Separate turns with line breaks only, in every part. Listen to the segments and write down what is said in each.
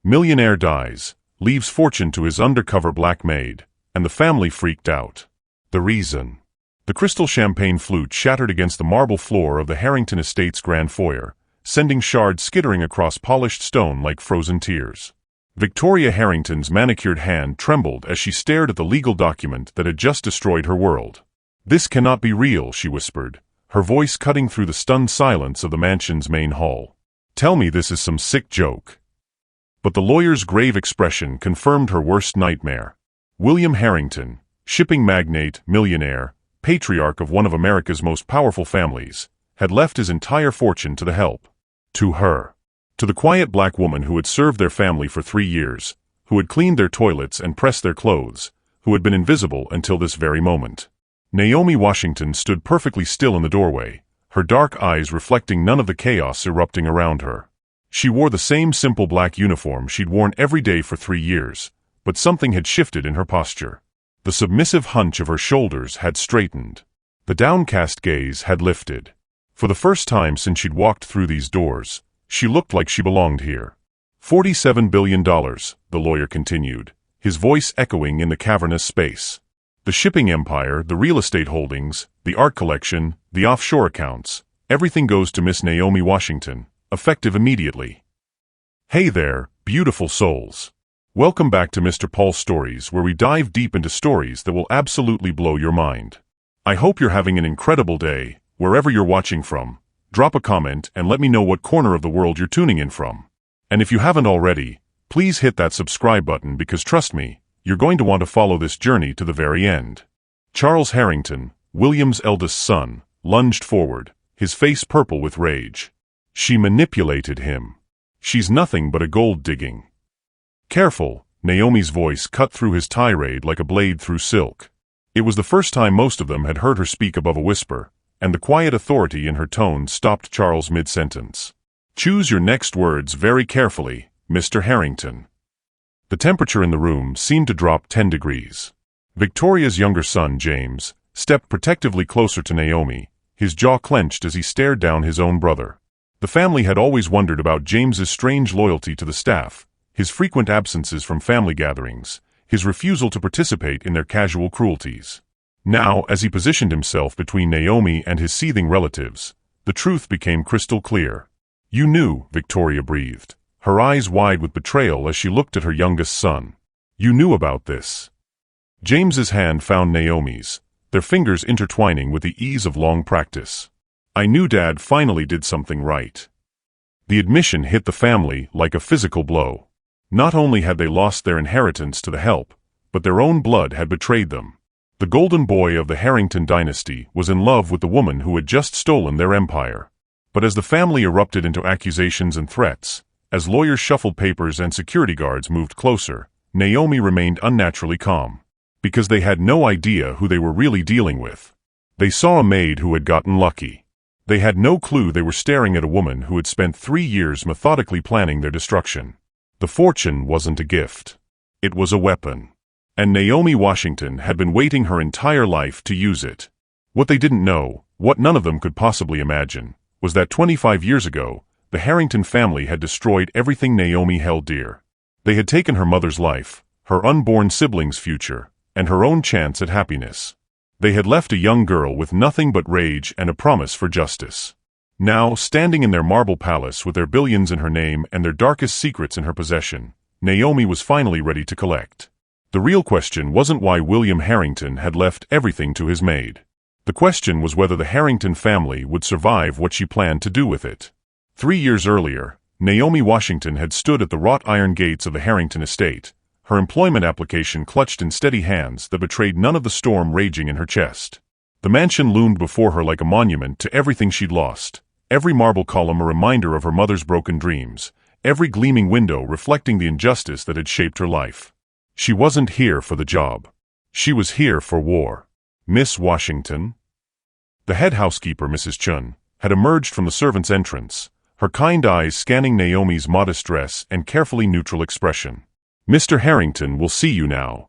Millionaire dies, leaves fortune to his undercover black maid, and the family freaked out. The reason? The crystal champagne flute shattered against the marble floor of the Harrington estate's grand foyer, sending shards skittering across polished stone like frozen tears. Victoria Harrington's manicured hand trembled as she stared at the legal document that had just destroyed her world. "This cannot be real," she whispered, her voice cutting through the stunned silence of the mansion's main hall. "Tell me this is some sick joke." But the lawyer's grave expression confirmed her worst nightmare. William Harrington, shipping magnate, millionaire, patriarch of one of America's most powerful families, had left his entire fortune to the help. To her. To the quiet black woman who had served their family for 3 years, who had cleaned their toilets and pressed their clothes, who had been invisible until this very moment. Naomi Washington stood perfectly still in the doorway, her dark eyes reflecting none of the chaos erupting around her. She wore the same simple black uniform she'd worn every day for 3 years, but something had shifted in her posture. The submissive hunch of her shoulders had straightened. The downcast gaze had lifted. For the first time since she'd walked through these doors, she looked like she belonged here. $47 billion, the lawyer continued, his voice echoing in the cavernous space. The shipping empire, the real estate holdings, the art collection, the offshore accounts, everything goes to Miss Naomi Washington, effective immediately. Hey there, beautiful souls. Welcome back to Mr. Paul's Stories, where we dive deep into stories that will absolutely blow your mind. I hope you're having an incredible day, wherever you're watching from. Drop a comment and let me know what corner of the world you're tuning in from. And if you haven't already, please hit that subscribe button because trust me, you're going to want to follow this journey to the very end. Charles Harrington, William's eldest son, lunged forward, his face purple with rage. She manipulated him. She's nothing but a gold-digging. Careful, Naomi's voice cut through his tirade like a blade through silk. It was the first time most of them had heard her speak above a whisper, and the quiet authority in her tone stopped Charles mid-sentence. Choose your next words very carefully, Mr. Harrington. The temperature in the room seemed to drop 10 degrees. Victoria's younger son, James, stepped protectively closer to Naomi, his jaw clenched as he stared down his own brother. The family had always wondered about James's strange loyalty to the staff, his frequent absences from family gatherings, his refusal to participate in their casual cruelties. Now, as he positioned himself between Naomi and his seething relatives, the truth became crystal clear. "You knew," Victoria breathed, her eyes wide with betrayal as she looked at her youngest son. "You knew about this." James's hand found Naomi's, their fingers intertwining with the ease of long practice. "I knew Dad finally did something right." The admission hit the family like a physical blow. Not only had they lost their inheritance to the help, but their own blood had betrayed them. The golden boy of the Harrington dynasty was in love with the woman who had just stolen their empire. But as the family erupted into accusations and threats, as lawyers shuffled papers and security guards moved closer, Naomi remained unnaturally calm. Because they had no idea who they were really dealing with. They saw a maid who had gotten lucky. They had no clue they were staring at a woman who had spent 3 years methodically planning their destruction. The fortune wasn't a gift. It was a weapon. And Naomi Washington had been waiting her entire life to use it. What they didn't know, what none of them could possibly imagine, was that 25 years ago, the Harrington family had destroyed everything Naomi held dear. They had taken her mother's life, her unborn siblings' future, and her own chance at happiness. They had left a young girl with nothing but rage and a promise for justice. Now, standing in their marble palace with their billions in her name and their darkest secrets in her possession, Naomi was finally ready to collect. The real question wasn't why William Harrington had left everything to his maid. The question was whether the Harrington family would survive what she planned to do with it. 3 years earlier, Naomi Washington had stood at the wrought iron gates of the Harrington estate, her employment application clutched in steady hands that betrayed none of the storm raging in her chest. The mansion loomed before her like a monument to everything she'd lost, every marble column a reminder of her mother's broken dreams, every gleaming window reflecting the injustice that had shaped her life. She wasn't here for the job. She was here for war. Miss Washington? The head housekeeper, Mrs. Chun, had emerged from the servants' entrance, her kind eyes scanning Naomi's modest dress and carefully neutral expression. "Mr. Harrington will see you now."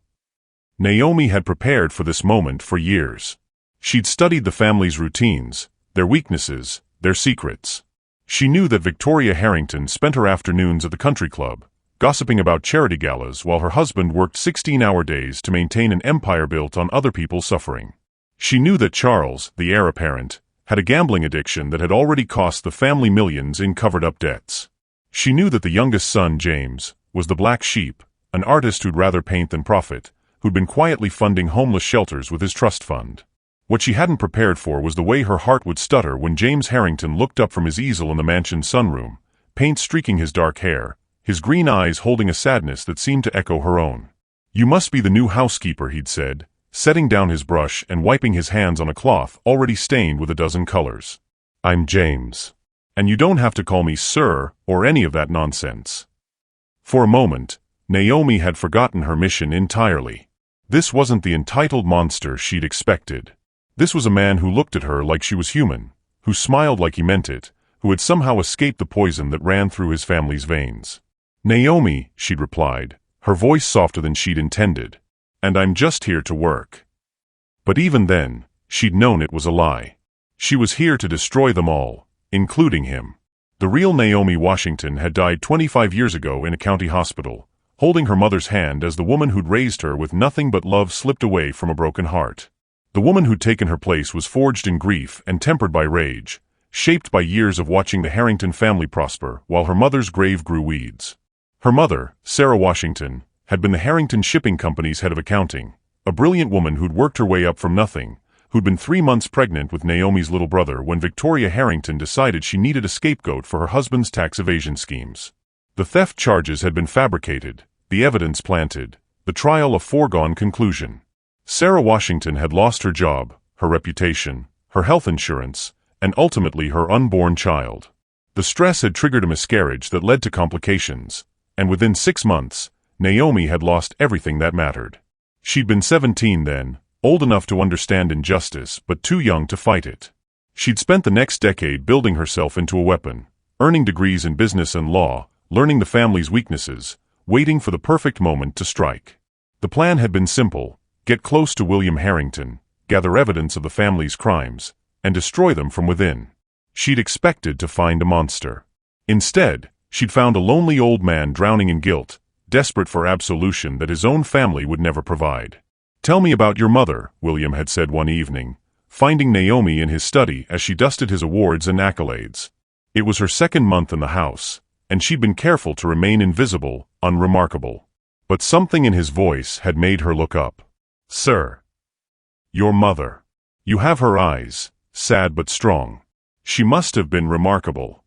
Naomi had prepared for this moment for years. She'd studied the family's routines, their weaknesses, their secrets. She knew that Victoria Harrington spent her afternoons at the country club, gossiping about charity galas while her husband worked 16-hour days to maintain an empire built on other people's suffering. She knew that Charles, the heir apparent, had a gambling addiction that had already cost the family millions in covered-up debts. She knew that the youngest son, James, was the black sheep, an artist who'd rather paint than profit, who'd been quietly funding homeless shelters with his trust fund. What she hadn't prepared for was the way her heart would stutter when James Harrington looked up from his easel in the mansion's sunroom, paint streaking his dark hair, his green eyes holding a sadness that seemed to echo her own. "You must be the new housekeeper," he'd said, setting down his brush and wiping his hands on a cloth already stained with a dozen colors. "I'm James. And you don't have to call me sir or any of that nonsense." For a moment, Naomi had forgotten her mission entirely. This wasn't the entitled monster she'd expected. This was a man who looked at her like she was human, who smiled like he meant it, who had somehow escaped the poison that ran through his family's veins. "Naomi," she'd replied, her voice softer than she'd intended. "And I'm just here to work." But even then, she'd known it was a lie. She was here to destroy them all, including him. The real Naomi Washington had died 25 years ago in a county hospital, holding her mother's hand as the woman who'd raised her with nothing but love slipped away from a broken heart. The woman who'd taken her place was forged in grief and tempered by rage, shaped by years of watching the Harrington family prosper while her mother's grave grew weeds. Her mother, Sarah Washington, had been the Harrington Shipping Company's head of accounting, a brilliant woman who'd worked her way up from nothing, who'd been 3 months pregnant with Naomi's little brother when Victoria Harrington decided she needed a scapegoat for her husband's tax evasion schemes. The theft charges had been fabricated, the evidence planted, the trial a foregone conclusion. Sarah Washington had lost her job, her reputation, her health insurance, and ultimately her unborn child. The stress had triggered a miscarriage that led to complications, and within 6 months, Naomi had lost everything that mattered. She'd been 17 then, old enough to understand injustice but too young to fight it. She'd spent the next decade building herself into a weapon, earning degrees in business and law, learning the family's weaknesses, waiting for the perfect moment to strike. The plan had been simple: get close to William Harrington, gather evidence of the family's crimes, and destroy them from within. She'd expected to find a monster. Instead, she'd found a lonely old man drowning in guilt, desperate for absolution that his own family would never provide. "Tell me about your mother," William had said one evening, finding Naomi in his study as she dusted his awards and accolades. It was her second month in the house, and she'd been careful to remain invisible, unremarkable. But something in his voice had made her look up. "Sir. Your mother. You have her eyes, sad but strong. She must have been remarkable."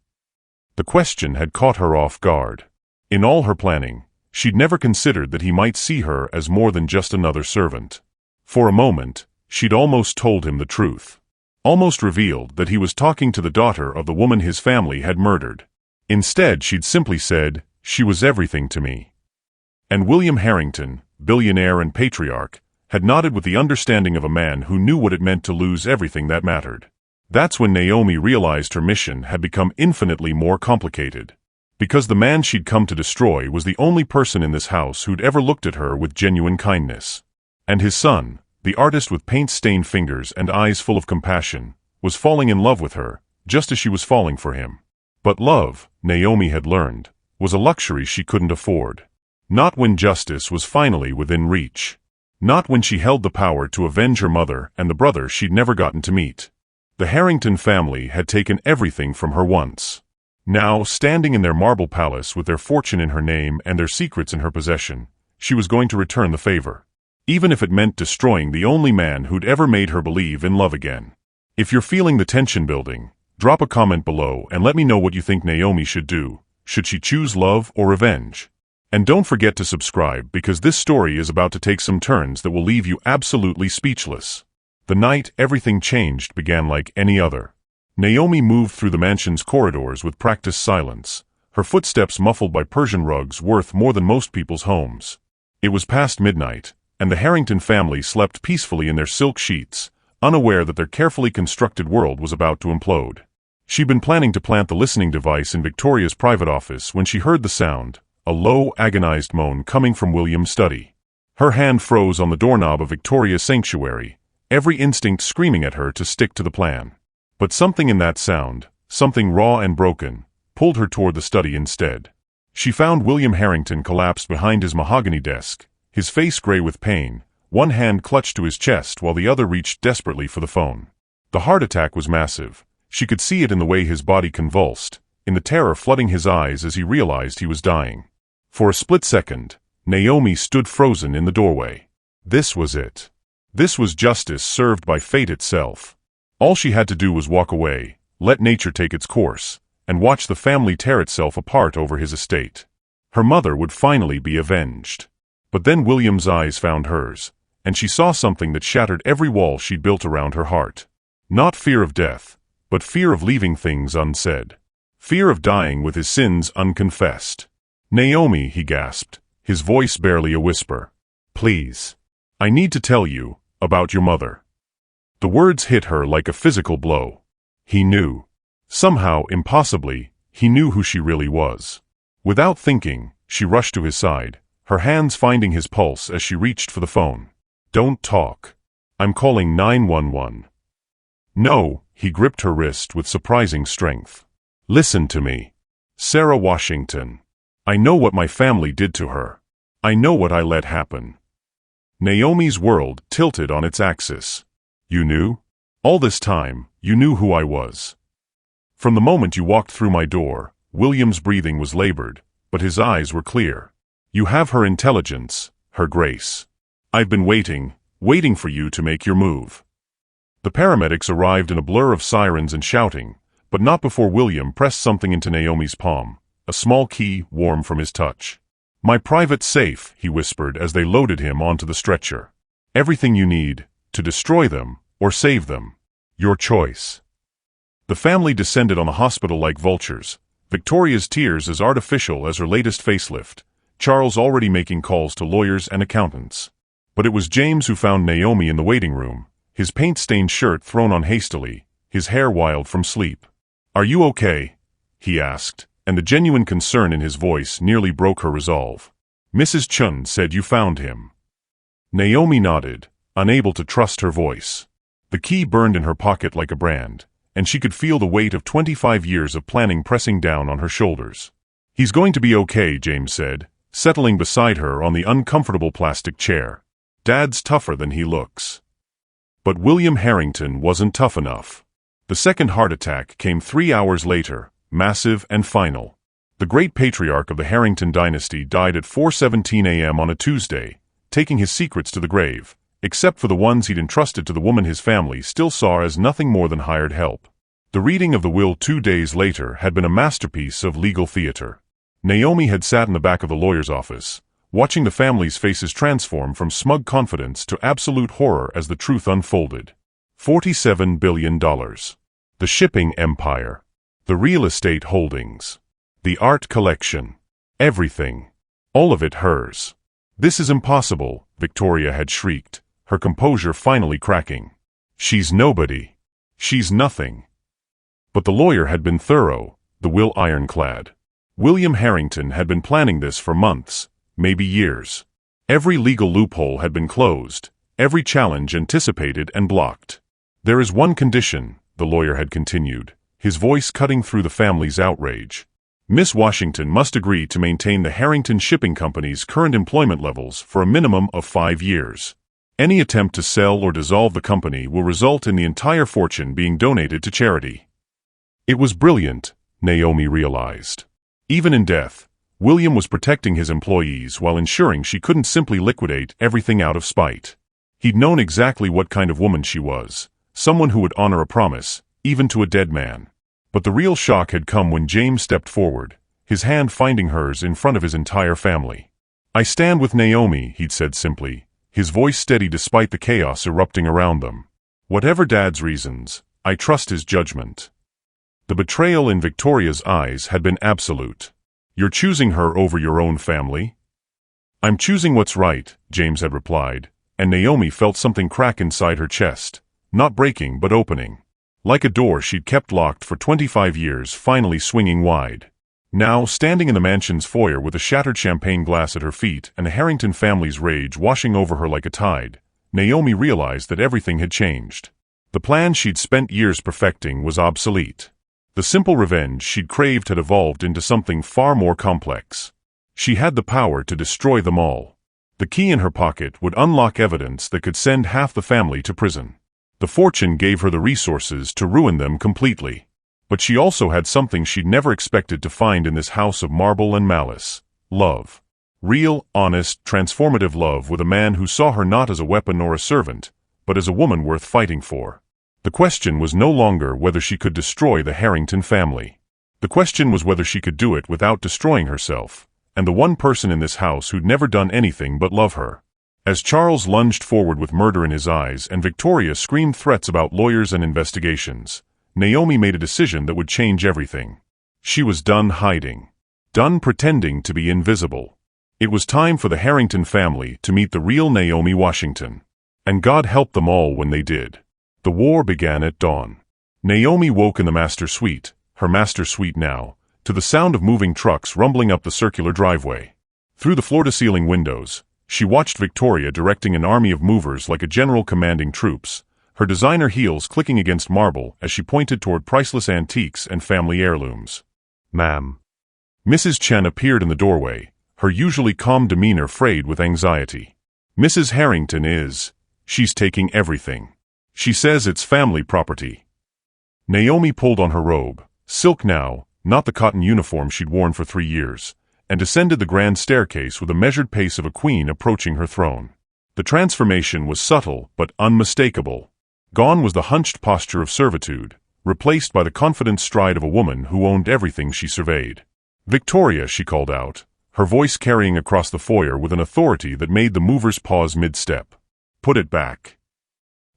The question had caught her off guard. In all her planning, she'd never considered that he might see her as more than just another servant. For a moment, she'd almost told him the truth. Almost revealed that he was talking to the daughter of the woman his family had murdered. Instead, she'd simply said, "She was everything to me." And William Harrington, billionaire and patriarch, had nodded with the understanding of a man who knew what it meant to lose everything that mattered. That's when Naomi realized her mission had become infinitely more complicated. Because the man she'd come to destroy was the only person in this house who'd ever looked at her with genuine kindness. And his son, the artist with paint-stained fingers and eyes full of compassion, was falling in love with her, just as she was falling for him. But love, Naomi had learned, was a luxury she couldn't afford. Not when justice was finally within reach. Not when she held the power to avenge her mother and the brother she'd never gotten to meet. The Harrington family had taken everything from her once. Now, standing in their marble palace with their fortune in her name and their secrets in her possession, she was going to return the favor. Even if it meant destroying the only man who'd ever made her believe in love again. If you're feeling the tension building, drop a comment below and let me know what you think Naomi should do. Should she choose love or revenge? And don't forget to subscribe because this story is about to take some turns that will leave you absolutely speechless. The night everything changed began like any other. Naomi moved through the mansion's corridors with practiced silence, her footsteps muffled by Persian rugs worth more than most people's homes. It was past midnight, and the Harrington family slept peacefully in their silk sheets, unaware that their carefully constructed world was about to implode. She'd been planning to plant the listening device in Victoria's private office when she heard the sound, a low, agonized moan coming from William's study. Her hand froze on the doorknob of Victoria's sanctuary, every instinct screaming at her to stick to the plan. But something in that sound, something raw and broken, pulled her toward the study instead. She found William Harrington collapsed behind his mahogany desk, his face gray with pain, one hand clutched to his chest while the other reached desperately for the phone. The heart attack was massive. She could see it in the way his body convulsed, in the terror flooding his eyes as he realized he was dying. For a split second, Naomi stood frozen in the doorway. This was it. This was justice served by fate itself. All she had to do was walk away, let nature take its course, and watch the family tear itself apart over his estate. Her mother would finally be avenged. But then William's eyes found hers, and she saw something that shattered every wall she'd built around her heart. Not fear of death, but fear of leaving things unsaid. Fear of dying with his sins unconfessed. "Naomi," he gasped, his voice barely a whisper. "Please. I need to tell you about your mother." The words hit her like a physical blow. He knew. Somehow, impossibly, he knew who she really was. Without thinking, she rushed to his side, her hands finding his pulse as she reached for the phone. "Don't talk. I'm calling 911. "No," he gripped her wrist with surprising strength. "Listen to me. Sarah Washington. I know what my family did to her. I know what I let happen." Naomi's world tilted on its axis. "You knew? All this time, you knew who I was." "From the moment you walked through my door," William's breathing was labored, but his eyes were clear. "You have her intelligence, her grace. I've been waiting for you to make your move." The paramedics arrived in a blur of sirens and shouting, but not before William pressed something into Naomi's palm, a small key warm from his touch. "My private safe," he whispered as they loaded him onto the stretcher. "Everything you need, to destroy them or save them. Your choice." The family descended on the hospital like vultures, Victoria's tears as artificial as her latest facelift, Charles already making calls to lawyers and accountants. But it was James who found Naomi in the waiting room, his paint-stained shirt thrown on hastily, his hair wild from sleep. "Are you okay?" he asked, and the genuine concern in his voice nearly broke her resolve. "Mrs. Chun said you found him." Naomi nodded, unable to trust her voice. The key burned in her pocket like a brand, and she could feel the weight of 25 years of planning pressing down on her shoulders. "He's going to be okay," James said, settling beside her on the uncomfortable plastic chair. "Dad's tougher than he looks." But William Harrington wasn't tough enough. The second heart attack came 3 hours later, massive and final. The great patriarch of the Harrington dynasty died at 4:17 a.m. on a Tuesday, taking his secrets to the grave, except for the ones he'd entrusted to the woman his family still saw as nothing more than hired help. The reading of the will 2 days later had been a masterpiece of legal theater. Naomi had sat in the back of the lawyer's office, watching the family's faces transform from smug confidence to absolute horror as the truth unfolded. $47 billion. The shipping empire. The real estate holdings. The art collection. Everything. All of it hers. "This is impossible," Victoria had shrieked, her composure finally cracking. "She's nobody. She's nothing." But the lawyer had been thorough, the will ironclad. William Harrington had been planning this for months, maybe years. Every legal loophole had been closed, every challenge anticipated and blocked. "There is one condition," the lawyer had continued, his voice cutting through the family's outrage. "Miss Washington must agree to maintain the Harrington Shipping Company's current employment levels for a minimum of 5 years. Any attempt to sell or dissolve the company will result in the entire fortune being donated to charity." It was brilliant, Naomi realized. Even in death, William was protecting his employees while ensuring she couldn't simply liquidate everything out of spite. He'd known exactly what kind of woman she was, someone who would honor a promise, even to a dead man. But the real shock had come when James stepped forward, his hand finding hers in front of his entire family. "I stand with Naomi," he'd said simply, his voice steady despite the chaos erupting around them. "Whatever Dad's reasons, I trust his judgment." The betrayal in Victoria's eyes had been absolute. "You're choosing her over your own family?" "I'm choosing what's right," James had replied, and Naomi felt something crack inside her chest, not breaking but opening. Like a door she'd kept locked for 25 years finally swinging wide. Now, standing in the mansion's foyer with a shattered champagne glass at her feet and the Harrington family's rage washing over her like a tide, Naomi realized that everything had changed. The plan she'd spent years perfecting was obsolete. The simple revenge she'd craved had evolved into something far more complex. She had the power to destroy them all. The key in her pocket would unlock evidence that could send half the family to prison. The fortune gave her the resources to ruin them completely. But she also had something she'd never expected to find in this house of marble and malice: love. Real, honest, transformative love with a man who saw her not as a weapon or a servant, but as a woman worth fighting for. The question was no longer whether she could destroy the Harrington family. The question was whether she could do it without destroying herself, and the one person in this house who'd never done anything but love her. As Charles lunged forward with murder in his eyes and Victoria screamed threats about lawyers and investigations, Naomi made a decision that would change everything. She was done hiding. Done pretending to be invisible. It was time for the Harrington family to meet the real Naomi Washington. And God helped them all when they did. The war began at dawn. Naomi woke in the master suite, her master suite now, to the sound of moving trucks rumbling up the circular driveway. Through the floor-to-ceiling windows, she watched Victoria directing an army of movers like a general commanding troops, her designer heels clicking against marble as she pointed toward priceless antiques and family heirlooms. "Ma'am." Mrs. Chen appeared in the doorway, her usually calm demeanor frayed with anxiety. "Mrs. Harrington she's taking everything. She says it's family property." Naomi pulled on her robe, silk now, not the cotton uniform she'd worn for 3 years, and descended the grand staircase with the measured pace of a queen approaching her throne. The transformation was subtle but unmistakable. Gone was the hunched posture of servitude, replaced by the confident stride of a woman who owned everything she surveyed. "Victoria," she called out, her voice carrying across the foyer with an authority that made the movers pause mid-step. "Put it back."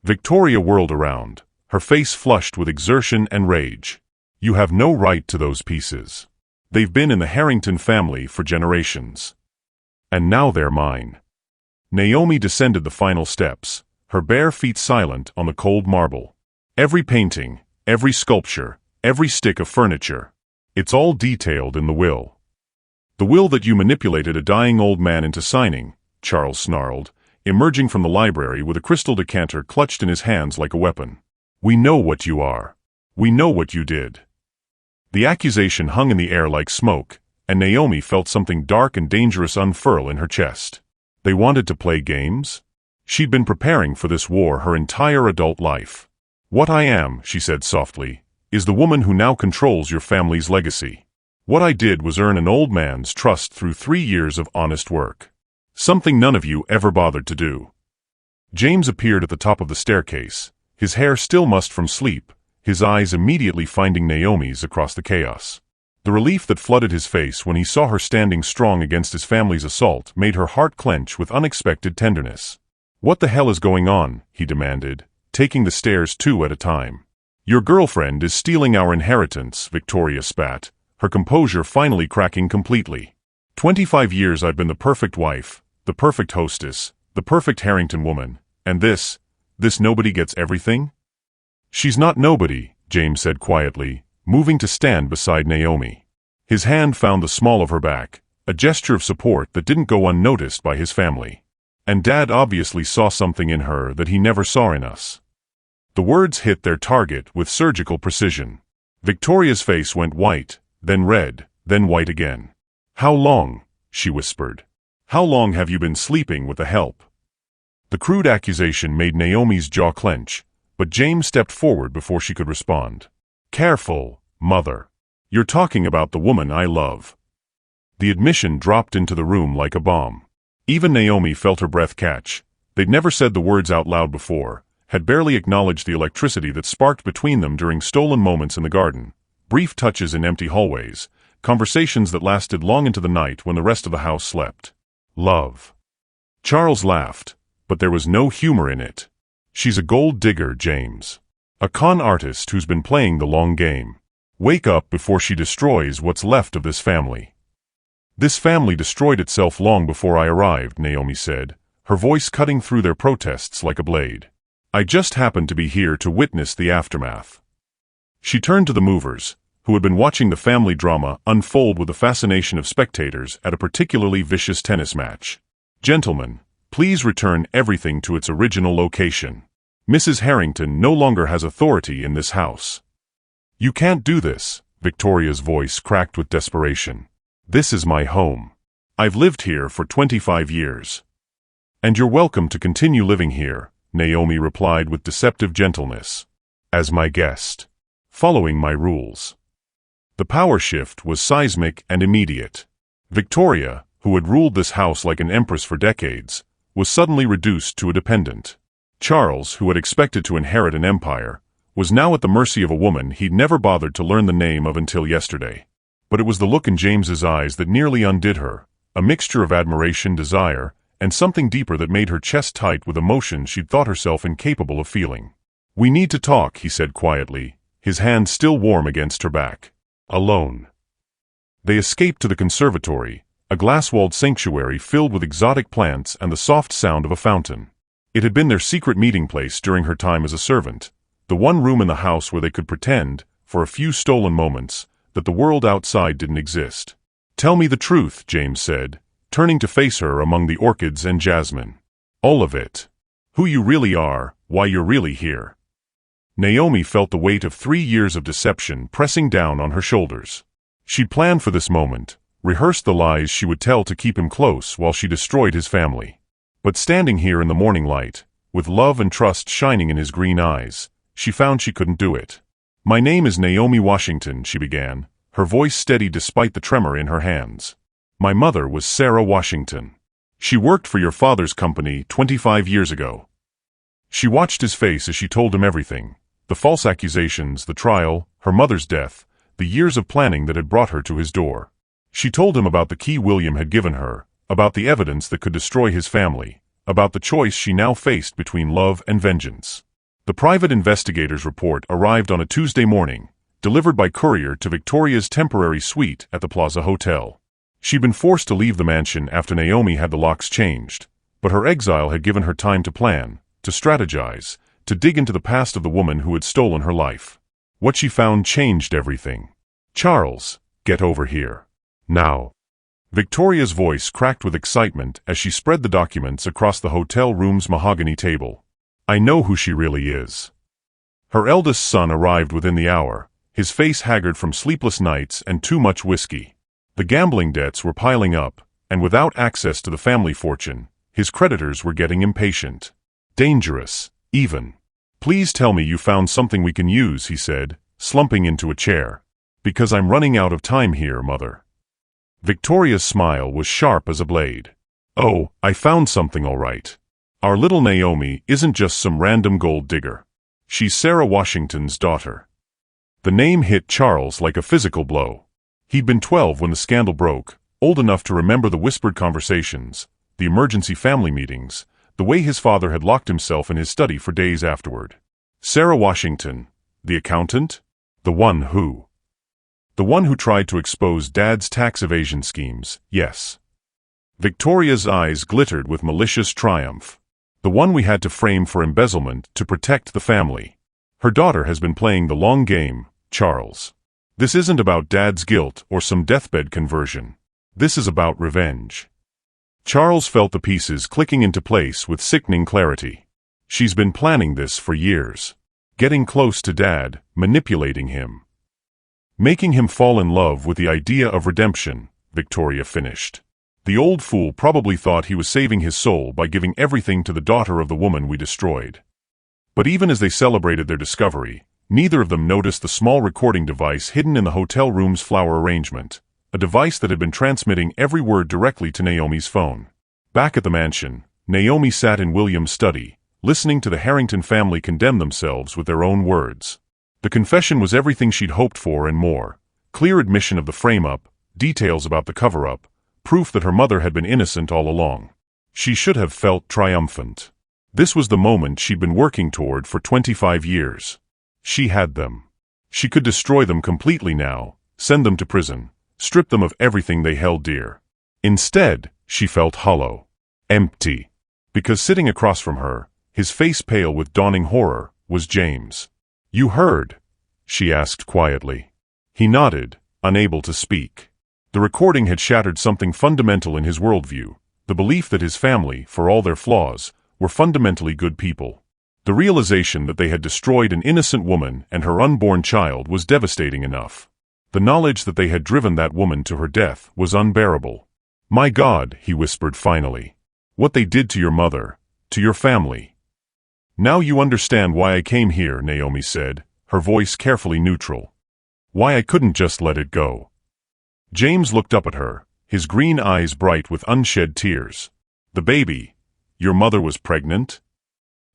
Victoria whirled around, her face flushed with exertion and rage. "You have no right to those pieces. They've been in the Harrington family for generations. And now they're mine." Naomi descended the final steps, her bare feet silent on the cold marble. Every painting, every sculpture, every stick of furniture. It's all detailed in the will. "The will that you manipulated a dying old man into signing," Charles snarled, emerging from the library with a crystal decanter clutched in his hands like a weapon. "We know what you are. We know what you did." The accusation hung in the air like smoke, and Naomi felt something dark and dangerous unfurl in her chest. They wanted to play games? She'd been preparing for this war her entire adult life. "What I am," she said softly, "is the woman who now controls your family's legacy. What I did was earn an old man's trust through 3 years of honest work. Something none of you ever bothered to do." James appeared at the top of the staircase, his hair still mussed from sleep, his eyes immediately finding Naomi's across the chaos. The relief that flooded his face when he saw her standing strong against his family's assault made her heart clench with unexpected tenderness. "What the hell is going on?" he demanded, taking the stairs 2 at a time. "Your girlfriend is stealing our inheritance," Victoria spat, her composure finally cracking completely. 25 years I've been the perfect wife, the perfect hostess, the perfect Harrington woman, and this nobody gets everything?" "She's not nobody," James said quietly, moving to stand beside Naomi. His hand found the small of her back, a gesture of support that didn't go unnoticed by his family. "And Dad obviously saw something in her that he never saw in us." The words hit their target with surgical precision. Victoria's face went white, then red, then white again. "How long?" she whispered. "How long have you been sleeping with the help?" The crude accusation made Naomi's jaw clench, but James stepped forward before she could respond. "Careful, Mother. You're talking about the woman I love." The admission dropped into the room like a bomb. Even Naomi felt her breath catch. They'd never said the words out loud before, had barely acknowledged the electricity that sparked between them during stolen moments in the garden, brief touches in empty hallways, conversations that lasted long into the night when the rest of the house slept. Love. Charles laughed, but there was no humor in it. "She's a gold digger, James. A con artist who's been playing the long game. Wake up before she destroys what's left of this family." "This family destroyed itself long before I arrived," Naomi said, her voice cutting through their protests like a blade. "I just happened to be here to witness the aftermath." She turned to the movers, who had been watching the family drama unfold with the fascination of spectators at a particularly vicious tennis match. "Gentlemen, please return everything to its original location. Mrs. Harrington no longer has authority in this house." "You can't do this," Victoria's voice cracked with desperation. "This is my home. I've lived here for 25 years. And you're welcome to continue living here," Naomi replied with deceptive gentleness. "As my guest. Following my rules." The power shift was seismic and immediate. Victoria, who had ruled this house like an empress for decades, was suddenly reduced to a dependent. Charles, who had expected to inherit an empire, was now at the mercy of a woman he'd never bothered to learn the name of until yesterday. But it was the look in James's eyes that nearly undid her, a mixture of admiration, desire, and something deeper that made her chest tight with emotions she'd thought herself incapable of feeling. "We need to talk," he said quietly, his hand still warm against her back. Alone. They escaped to the conservatory, a glass-walled sanctuary filled with exotic plants and the soft sound of a fountain. It had been their secret meeting place during her time as a servant, the one room in the house where they could pretend, for a few stolen moments, that the world outside didn't exist. "Tell me the truth," James said, turning to face her among the orchids and jasmine. "All of it. Who you really are, why you're really here." Naomi felt the weight of 3 years of deception pressing down on her shoulders. She'd planned for this moment, rehearsed the lies she would tell to keep him close while she destroyed his family. But standing here in the morning light, with love and trust shining in his green eyes, she found she couldn't do it. "My name is Naomi Washington," she began, her voice steady despite the tremor in her hands. "My mother was Sarah Washington. She worked for your father's company 25 years ago." She watched his face as she told him everything. The false accusations, the trial, her mother's death, the years of planning that had brought her to his door. She told him about the key William had given her, about the evidence that could destroy his family, about the choice she now faced between love and vengeance. The private investigator's report arrived on a Tuesday morning, delivered by courier to Victoria's temporary suite at the Plaza Hotel. She'd been forced to leave the mansion after Naomi had the locks changed, but her exile had given her time to plan, to strategize, to dig into the past of the woman who had stolen her life. What she found changed everything. "Charles, get over here. Now." Victoria's voice cracked with excitement as she spread the documents across the hotel room's mahogany table. "I know who she really is." Her eldest son arrived within the hour, his face haggard from sleepless nights and too much whiskey. The gambling debts were piling up, and without access to the family fortune, his creditors were getting impatient. Dangerous, even. "Please tell me you found something we can use," he said, slumping into a chair. "Because I'm running out of time here, Mother." Victoria's smile was sharp as a blade. "Oh, I found something all right. Our little Naomi isn't just some random gold digger. She's Sarah Washington's daughter." The name hit Charles like a physical blow. He'd been 12 when the scandal broke, old enough to remember the whispered conversations, the emergency family meetings, the way his father had locked himself in his study for days afterward. Sarah Washington, the accountant? The one who tried to expose Dad's tax evasion schemes, yes. Victoria's eyes glittered with malicious triumph. The one we had to frame for embezzlement to protect the family. Her daughter has been playing the long game, Charles. This isn't about Dad's guilt or some deathbed conversion. This is about revenge. Charles felt the pieces clicking into place with sickening clarity. She's been planning this for years. Getting close to Dad, manipulating him. Making him fall in love with the idea of redemption, Victoria finished. The old fool probably thought he was saving his soul by giving everything to the daughter of the woman we destroyed. But even as they celebrated their discovery, neither of them noticed the small recording device hidden in the hotel room's flower arrangement, a device that had been transmitting every word directly to Naomi's phone. Back at the mansion, Naomi sat in William's study, listening to the Harrington family condemn themselves with their own words. The confession was everything she'd hoped for and more. Clear admission of the frame-up, details about the cover-up, proof that her mother had been innocent all along. She should have felt triumphant. This was the moment she'd been working toward for 25 years. She had them. She could destroy them completely now, send them to prison, strip them of everything they held dear. Instead, she felt hollow. Empty. Because sitting across from her, his face pale with dawning horror, was James. "You heard?" she asked quietly. He nodded, unable to speak. The recording had shattered something fundamental in his worldview, the belief that his family, for all their flaws, were fundamentally good people. The realization that they had destroyed an innocent woman and her unborn child was devastating enough. The knowledge that they had driven that woman to her death was unbearable. "My God," he whispered finally. "What they did to your mother, to your family." "Now you understand why I came here," Naomi said, her voice carefully neutral. "Why I couldn't just let it go." James looked up at her, his green eyes bright with unshed tears. "The baby. Your mother was pregnant?"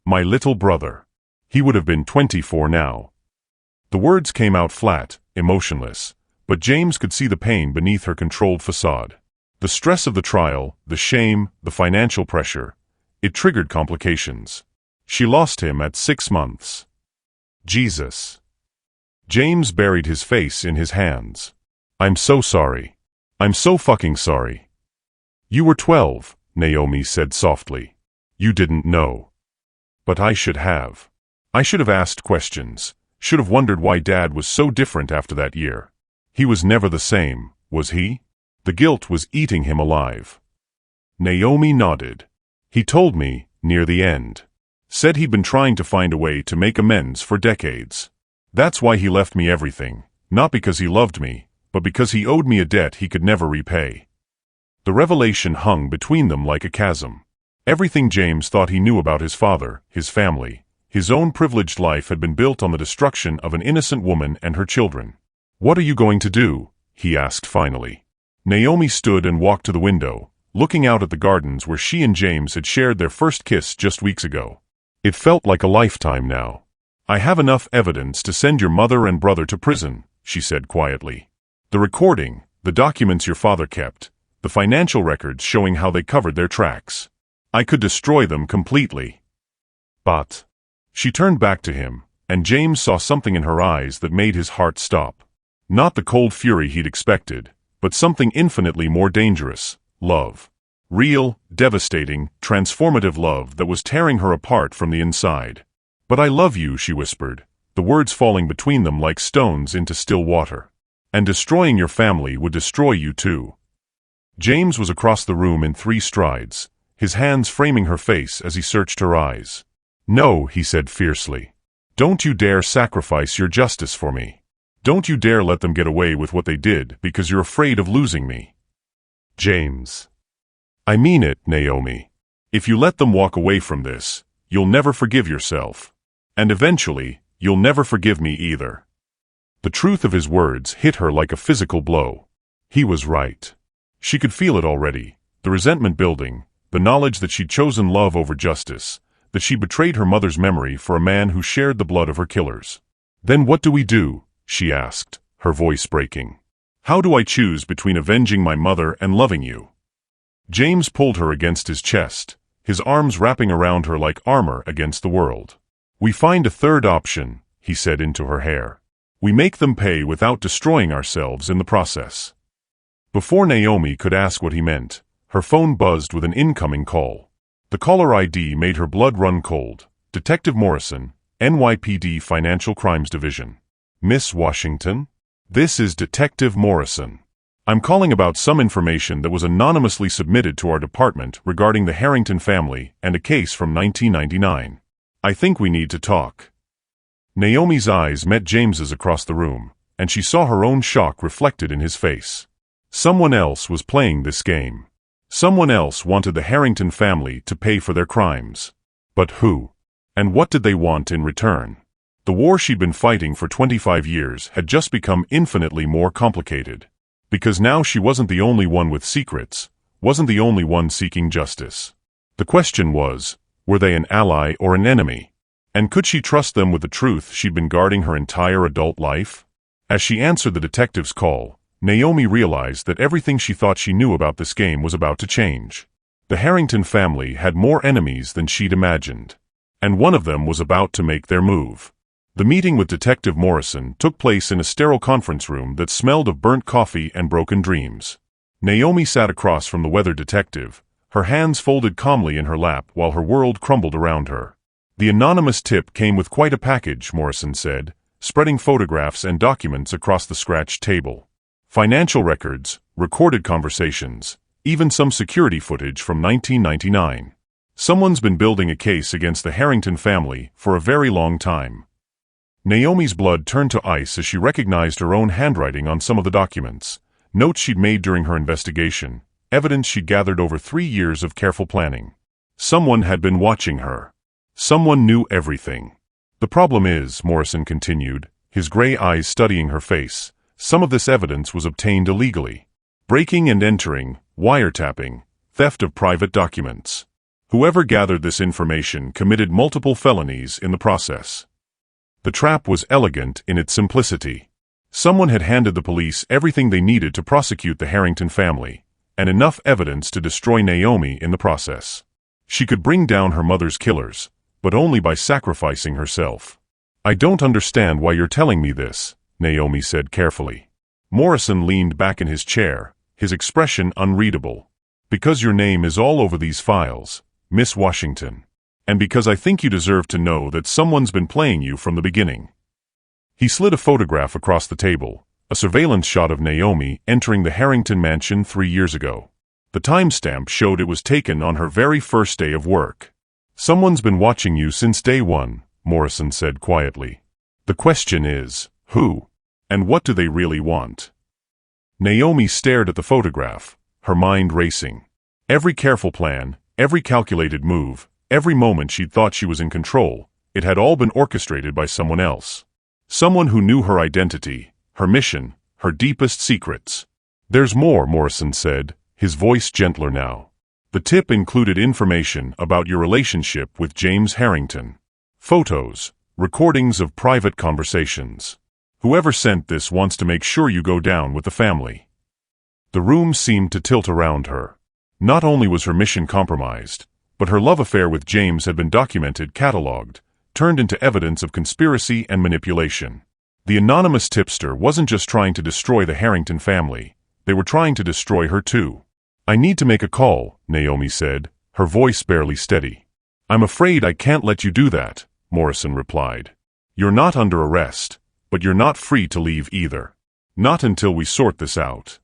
"My little brother. He would have been 24 now." The words came out flat, emotionless, but James could see the pain beneath her controlled facade. The stress of the trial, the shame, the financial pressure, it triggered complications. She lost him at 6 months. Jesus. James buried his face in his hands. "I'm so sorry. I'm so fucking sorry." "You were 12, Naomi said softly. "You didn't know." "But I should have. I should have asked questions, should have wondered why Dad was so different after that year. He was never the same, was he? The guilt was eating him alive." Naomi nodded. "He told me, near the end. Said he'd been trying to find a way to make amends for decades. That's why he left me everything, not because he loved me, but because he owed me a debt he could never repay." The revelation hung between them like a chasm. Everything James thought he knew about his father, his family, his own privileged life had been built on the destruction of an innocent woman and her children. "What are you going to do?" he asked finally. Naomi stood and walked to the window, looking out at the gardens where she and James had shared their first kiss just weeks ago. It felt like a lifetime now. "I have enough evidence to send your mother and brother to prison," she said quietly. "The recording, the documents your father kept, the financial records showing how they covered their tracks. I could destroy them completely." "But..." She turned back to him, and James saw something in her eyes that made his heart stop. Not the cold fury he'd expected, but something infinitely more dangerous: love. Real, devastating, transformative love that was tearing her apart from the inside. "But I love you," she whispered, the words falling between them like stones into still water. "And destroying your family would destroy you too." James was across the room in 3 strides, his hands framing her face as he searched her eyes. "No," he said fiercely. "Don't you dare sacrifice your justice for me. Don't you dare let them get away with what they did because you're afraid of losing me." "James." "I mean it, Naomi. If you let them walk away from this, you'll never forgive yourself. And eventually, you'll never forgive me either." The truth of his words hit her like a physical blow. He was right. She could feel it already, the resentment building, the knowledge that she'd chosen love over justice, that she betrayed her mother's memory for a man who shared the blood of her killers. "Then what do we do?" she asked, her voice breaking. "How do I choose between avenging my mother and loving you?" James pulled her against his chest, his arms wrapping around her like armor against the world. "We find a third option," he said into her hair. "We make them pay without destroying ourselves in the process." Before Naomi could ask what he meant, her phone buzzed with an incoming call. The caller ID made her blood run cold. "Detective Morrison, NYPD Financial Crimes Division." "Miss Washington? This is Detective Morrison. I'm calling about some information that was anonymously submitted to our department regarding the Harrington family and a case from 1999. I think we need to talk." Naomi's eyes met James's across the room, and she saw her own shock reflected in his face. Someone else was playing this game. Someone else wanted the Harrington family to pay for their crimes. But who? And what did they want in return? The war she'd been fighting for 25 years had just become infinitely more complicated. Because now she wasn't the only one with secrets, wasn't the only one seeking justice. The question was, were they an ally or an enemy? And could she trust them with the truth she'd been guarding her entire adult life? As she answered the detective's call, Naomi realized that everything she thought she knew about this game was about to change. The Harrington family had more enemies than she'd imagined. And one of them was about to make their move. The meeting with Detective Morrison took place in a sterile conference room that smelled of burnt coffee and broken dreams. Naomi sat across from the weather detective, her hands folded calmly in her lap while her world crumbled around her. The anonymous tip came with quite a package, Morrison said, spreading photographs and documents across the scratched table. Financial records, recorded conversations, even some security footage from 1999. Someone's been building a case against the Harrington family for a very long time. Naomi's blood turned to ice as she recognized her own handwriting on some of the documents, notes she'd made during her investigation, evidence she'd gathered over 3 years of careful planning. Someone had been watching her. Someone knew everything. The problem is, Morrison continued, his gray eyes studying her face, some of this evidence was obtained illegally. Breaking and entering, wiretapping, theft of private documents. Whoever gathered this information committed multiple felonies in the process. The trap was elegant in its simplicity. Someone had handed the police everything they needed to prosecute the Harrington family, and enough evidence to destroy Naomi in the process. She could bring down her mother's killers, but only by sacrificing herself. "I don't understand why you're telling me this," Naomi said carefully. Morrison leaned back in his chair, his expression unreadable. "Because your name is all over these files, Miss Washington. And because I think you deserve to know that someone's been playing you from the beginning." He slid a photograph across the table, a surveillance shot of Naomi entering the Harrington mansion 3 years ago. The timestamp showed it was taken on her very first day of work. "Someone's been watching you since day one," Morrison said quietly. "The question is, who? And what do they really want?" Naomi stared at the photograph, her mind racing. Every careful plan, every calculated move, every moment she'd thought she was in control, it had all been orchestrated by someone else. Someone who knew her identity, her mission, her deepest secrets. "There's more," Morrison said, his voice gentler now. "The tip included information about your relationship with James Harrington. Photos, recordings of private conversations. Whoever sent this wants to make sure you go down with the family." The room seemed to tilt around her. Not only was her mission compromised, but her love affair with James had been documented, catalogued, turned into evidence of conspiracy and manipulation. The anonymous tipster wasn't just trying to destroy the Harrington family, they were trying to destroy her too. "I need to make a call," Naomi said, her voice barely steady. "I'm afraid I can't let you do that," Morrison replied. "You're not under arrest, but you're not free to leave either. Not until we sort this out."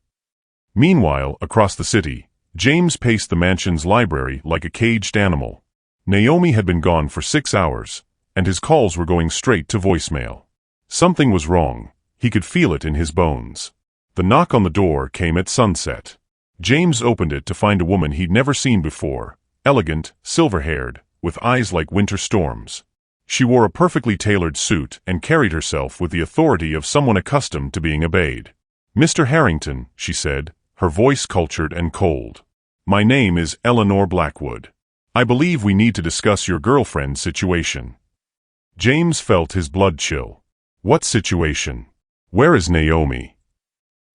Meanwhile, across the city, James paced the mansion's library like a caged animal. Naomi had been gone for 6 hours, and his calls were going straight to voicemail. Something was wrong. He could feel it in his bones. The knock on the door came at sunset. James opened it to find a woman he'd never seen before, elegant, silver-haired, with eyes like winter storms. She wore a perfectly tailored suit and carried herself with the authority of someone accustomed to being obeyed. "Mr. Harrington," she said, her voice cultured and cold. "My name is Eleanor Blackwood. I believe we need to discuss your girlfriend's situation." James felt his blood chill. "What situation? Where is Naomi?"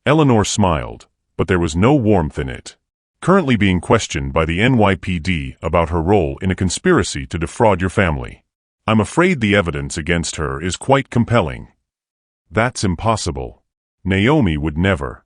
Eleanor smiled, but there was no warmth in it. "Currently being questioned by the NYPD about her role in a conspiracy to defraud your family. I'm afraid the evidence against her is quite compelling." "That's impossible. Naomi would never."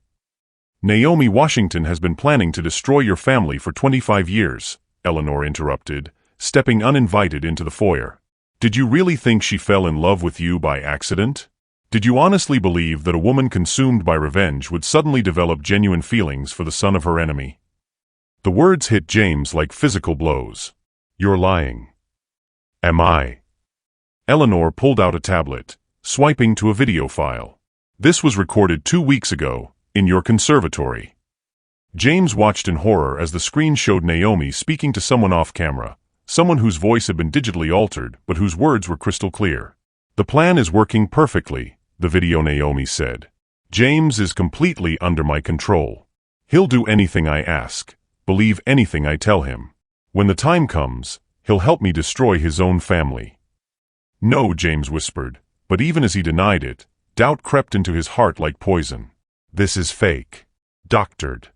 "Naomi Washington has been planning to destroy your family for 25 years, Eleanor interrupted, stepping uninvited into the foyer. "Did you really think she fell in love with you by accident? Did you honestly believe that a woman consumed by revenge would suddenly develop genuine feelings for the son of her enemy?" The words hit James like physical blows. "You're lying." "Am I?" Eleanor pulled out a tablet, swiping to a video file. "This was recorded 2 weeks ago, in your conservatory." James watched in horror as the screen showed Naomi speaking to someone off camera, someone whose voice had been digitally altered but whose words were crystal clear. "The plan is working perfectly," the video Naomi said. "James is completely under my control. He'll do anything I ask, believe anything I tell him. When the time comes, he'll help me destroy his own family." "No," James whispered, but even as he denied it, doubt crept into his heart like poison. "This is fake. Doctored."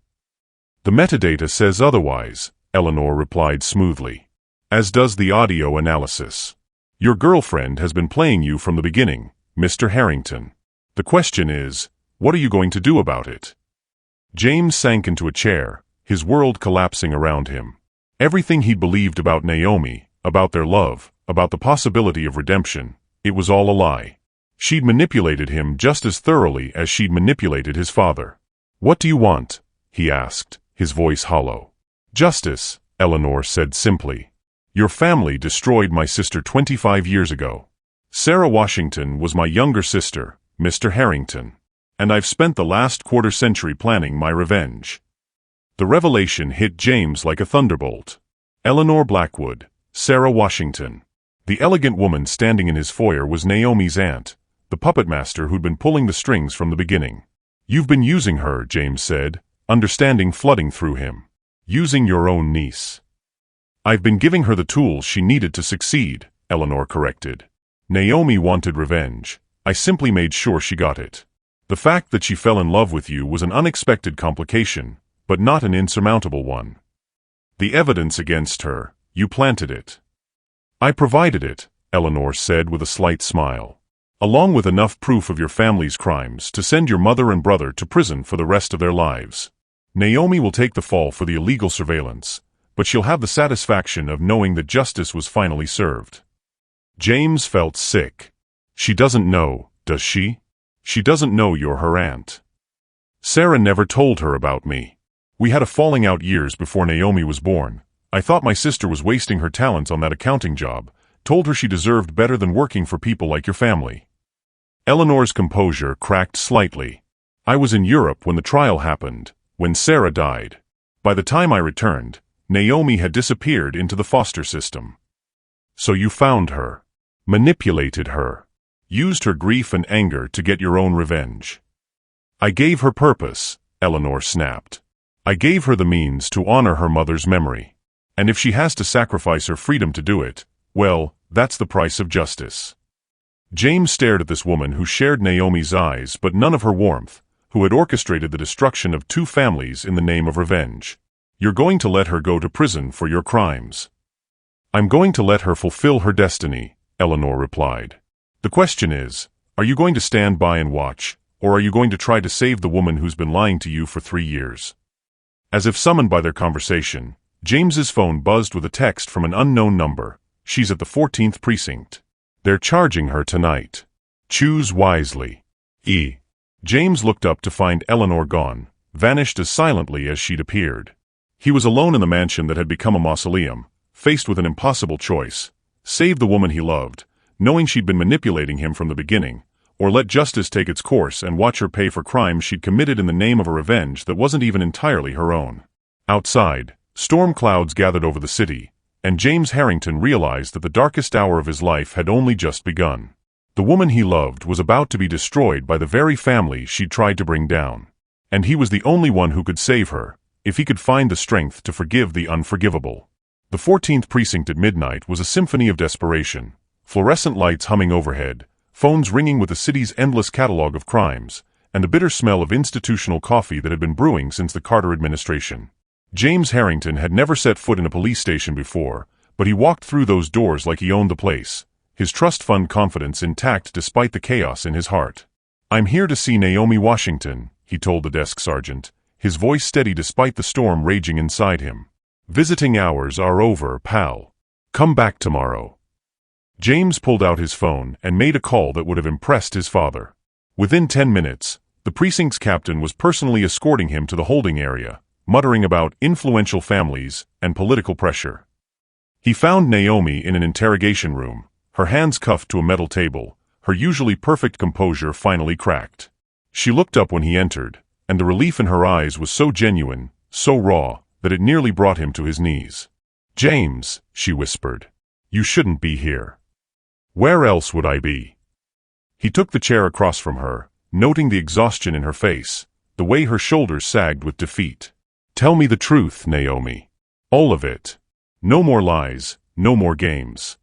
"The metadata says otherwise," Eleanor replied smoothly. "As does the audio analysis. Your girlfriend has been playing you from the beginning, Mr. Harrington. The question is, what are you going to do about it?" James sank into a chair, his world collapsing around him. Everything he'd believed about Naomi, about their love, about the possibility of redemption, it was all a lie. She'd manipulated him just as thoroughly as she'd manipulated his father. "What do you want?" he asked, his voice hollow. "Justice," Eleanor said simply. Your family destroyed my sister 25 years ago. Sarah Washington was my younger sister, Mr. Harrington. And I've spent the last quarter-century planning my revenge. The revelation hit James like a thunderbolt. Eleanor Blackwood, Sarah Washington. The elegant woman standing in his foyer was Naomi's aunt, the puppet master who'd been pulling the strings from the beginning. You've been using her, James said, understanding flooding through him. Using your own niece. I've been giving her the tools she needed to succeed, Eleanor corrected. Naomi wanted revenge. I simply made sure she got it. The fact that she fell in love with you was an unexpected complication, but not an insurmountable one. The evidence against her, you planted it. I provided it, Eleanor said with a slight smile. Along with enough proof of your family's crimes to send your mother and brother to prison for the rest of their lives. Naomi will take the fall for the illegal surveillance, but she'll have the satisfaction of knowing that justice was finally served. James felt sick. She doesn't know, does she? She doesn't know you're her aunt. Sarah never told her about me. We had a falling out years before Naomi was born. I thought my sister was wasting her talents on that accounting job, told her she deserved better than working for people like your family. Eleanor's composure cracked slightly. I was in Europe when the trial happened, when Sarah died. By the time I returned, Naomi had disappeared into the foster system. So you found her, manipulated her, used her grief and anger to get your own revenge. I gave her purpose, Eleanor snapped. I gave her the means to honor her mother's memory. And if she has to sacrifice her freedom to do it, well, that's the price of justice. James stared at this woman who shared Naomi's eyes but none of her warmth, who had orchestrated the destruction of two families in the name of revenge. You're going to let her go to prison for your crimes. I'm going to let her fulfill her destiny, Eleanor replied. The question is, are you going to stand by and watch, or are you going to try to save the woman who's been lying to you for 3 years? As if summoned by their conversation, James's phone buzzed with a text from an unknown number. She's at the 14th precinct. They're charging her tonight. Choose wisely. James looked up to find Eleanor gone, vanished as silently as she'd appeared. He was alone in the mansion that had become a mausoleum, faced with an impossible choice: save the woman he loved, knowing she'd been manipulating him from the beginning, or let justice take its course and watch her pay for crimes she'd committed in the name of a revenge that wasn't even entirely her own. Outside, storm clouds gathered over the city, and James Harrington realized that the darkest hour of his life had only just begun. The woman he loved was about to be destroyed by the very family she'd tried to bring down. And he was the only one who could save her, if he could find the strength to forgive the unforgivable. The 14th precinct at midnight was a symphony of desperation, fluorescent lights humming overhead, phones ringing with the city's endless catalog of crimes, and the bitter smell of institutional coffee that had been brewing since the Carter administration. James Harrington had never set foot in a police station before, but he walked through those doors like he owned the place, his trust fund confidence intact despite the chaos in his heart. I'm here to see Naomi Washington, he told the desk sergeant, his voice steady despite the storm raging inside him. Visiting hours are over, pal. Come back tomorrow. James pulled out his phone and made a call that would have impressed his father. Within 10 minutes, the precinct's captain was personally escorting him to the holding area, muttering about influential families and political pressure. He found Naomi in an interrogation room, her hands cuffed to a metal table, her usually perfect composure finally cracked. She looked up when he entered, and the relief in her eyes was so genuine, so raw, that it nearly brought him to his knees. James, she whispered, you shouldn't be here. Where else would I be? He took the chair across from her, noting the exhaustion in her face, the way her shoulders sagged with defeat. Tell me the truth, Naomi. All of it. No more lies, no more games.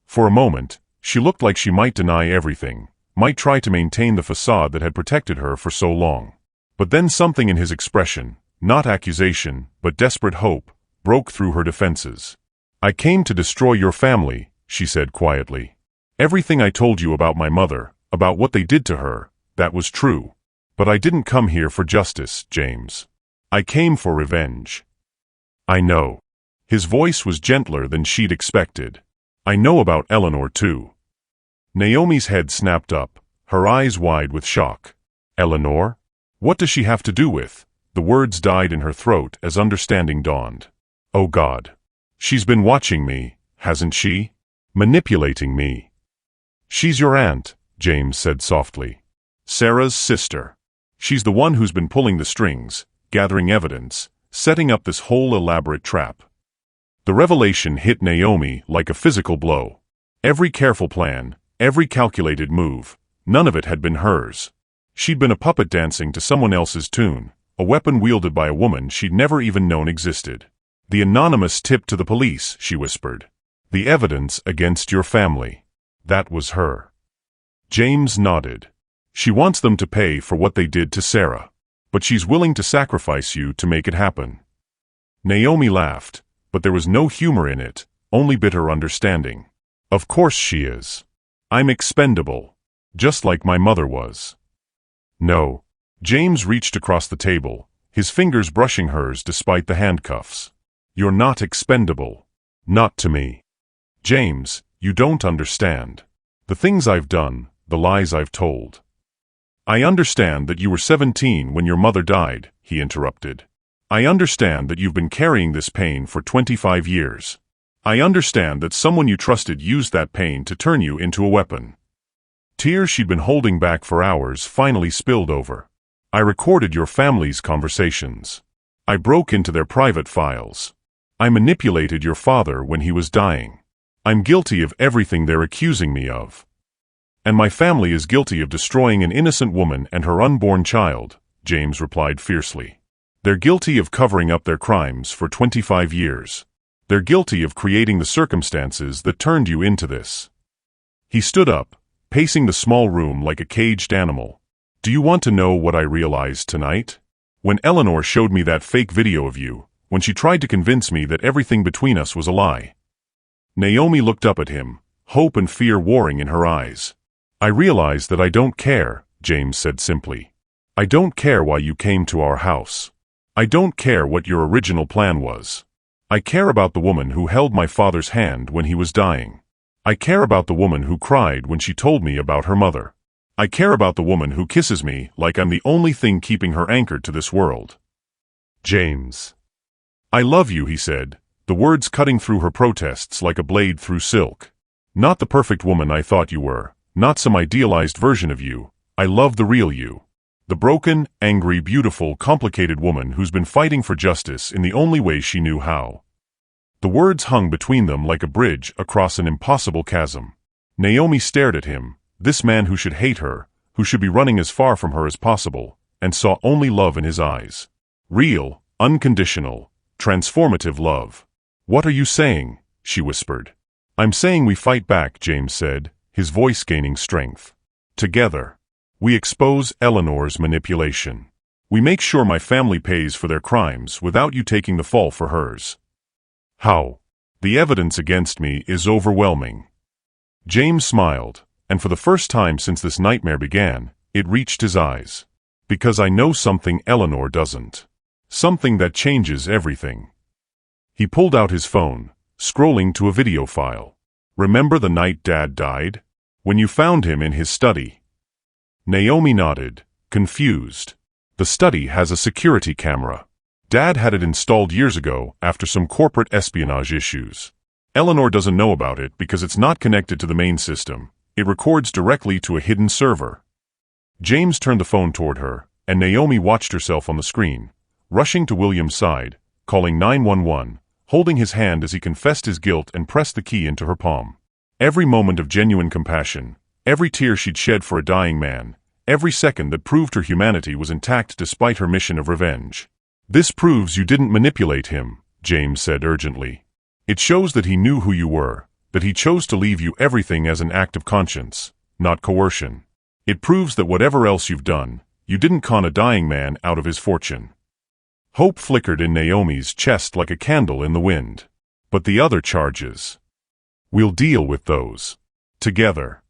For a moment, she looked like she might deny everything, might try to maintain the facade that had protected her for so long. But then something in his expression, not accusation, but desperate hope, broke through her defenses. I came to destroy your family, she said quietly. Everything I told you about my mother, about what they did to her, that was true. But I didn't come here for justice, James. I came for revenge. I know. His voice was gentler than she'd expected. I know about Eleanor too. Naomi's head snapped up, her eyes wide with shock. Eleanor? What does she have to do with? The words died in her throat as understanding dawned. Oh God. She's been watching me, hasn't she? Manipulating me. She's your aunt, James said softly. Sarah's sister. She's the one who's been pulling the strings, gathering evidence, setting up this whole elaborate trap. The revelation hit Naomi like a physical blow. Every careful plan, every calculated move, none of it had been hers. She'd been a puppet dancing to someone else's tune, a weapon wielded by a woman she'd never even known existed. The anonymous tip to the police, she whispered. The evidence against your family. That was her. James nodded. She wants them to pay for what they did to Sarah. But she's willing to sacrifice you to make it happen. Naomi laughed, but there was no humor in it, only bitter understanding. Of course she is. I'm expendable. Just like my mother was. No. James reached across the table, his fingers brushing hers despite the handcuffs. You're not expendable. Not to me. James, you don't understand. The things I've done, the lies I've told. I understand that you were 17 when your mother died, he interrupted. I understand that you've been carrying this pain for 25 years. I understand that someone you trusted used that pain to turn you into a weapon. Tears she'd been holding back for hours finally spilled over. I recorded your family's conversations. I broke into their private files. I manipulated your father when he was dying. I'm guilty of everything they're accusing me of. And my family is guilty of destroying an innocent woman and her unborn child, James replied fiercely. They're guilty of covering up their crimes for 25 years. They're guilty of creating the circumstances that turned you into this. He stood up, pacing the small room like a caged animal. Do you want to know what I realized tonight? When Eleanor showed me that fake video of you, when she tried to convince me that everything between us was a lie. Naomi looked up at him, hope and fear warring in her eyes. I realize that I don't care, James said simply. I don't care why you came to our house. I don't care what your original plan was. I care about the woman who held my father's hand when he was dying. I care about the woman who cried when she told me about her mother. I care about the woman who kisses me like I'm the only thing keeping her anchored to this world. James. I love you, he said, the words cutting through her protests like a blade through silk. Not the perfect woman I thought you were, not some idealized version of you. I love the real you. The broken, angry, beautiful, complicated woman who's been fighting for justice in the only way she knew how. The words hung between them like a bridge across an impossible chasm. Naomi stared at him, this man who should hate her, who should be running as far from her as possible, and saw only love in his eyes. Real, unconditional, transformative love. What are you saying? She whispered. I'm saying we fight back, James said, his voice gaining strength. Together. We expose Eleanor's manipulation. We make sure my family pays for their crimes without you taking the fall for hers. How? The evidence against me is overwhelming. James smiled, and for the first time since this nightmare began, it reached his eyes. Because I know something Eleanor doesn't. Something that changes everything. He pulled out his phone, scrolling to a video file. Remember the night Dad died? When you found him in his study? Naomi nodded, confused. The study has a security camera. Dad had it installed years ago after some corporate espionage issues. Eleanor doesn't know about it because it's not connected to the main system. It records directly to a hidden server. James turned the phone toward her, and Naomi watched herself on the screen, rushing to William's side, calling 911, holding his hand as he confessed his guilt and pressed the key into her palm. Every moment of genuine compassion, every tear she'd shed for a dying man, every second that proved her humanity was intact despite her mission of revenge. This proves you didn't manipulate him, James said urgently. It shows that he knew who you were, that he chose to leave you everything as an act of conscience, not coercion. It proves that whatever else you've done, you didn't con a dying man out of his fortune. Hope flickered in Naomi's chest like a candle in the wind. But the other charges. We'll deal with those. Together.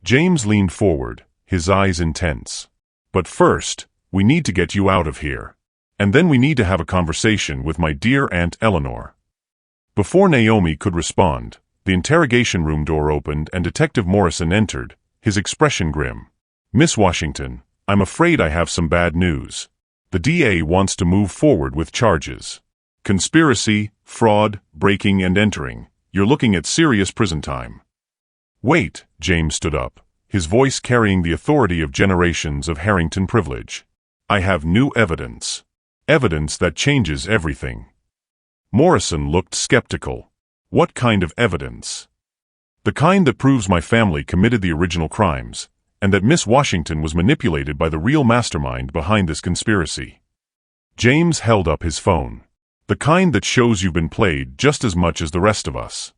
James leaned forward, his eyes intense. But first, we need to get you out of here. And then we need to have a conversation with my dear Aunt Eleanor. Before Naomi could respond, the interrogation room door opened and Detective Morrison entered, his expression grim. Miss Washington, I'm afraid I have some bad news. The DA wants to move forward with charges. Conspiracy, fraud, breaking and entering. You're looking at serious prison time. Wait, James stood up, his voice carrying the authority of generations of Harrington privilege. I have new evidence. Evidence that changes everything. Morrison looked skeptical. What kind of evidence? The kind that proves my family committed the original crimes, and that Miss Washington was manipulated by the real mastermind behind this conspiracy. James held up his phone. The kind that shows you've been played just as much as the rest of us.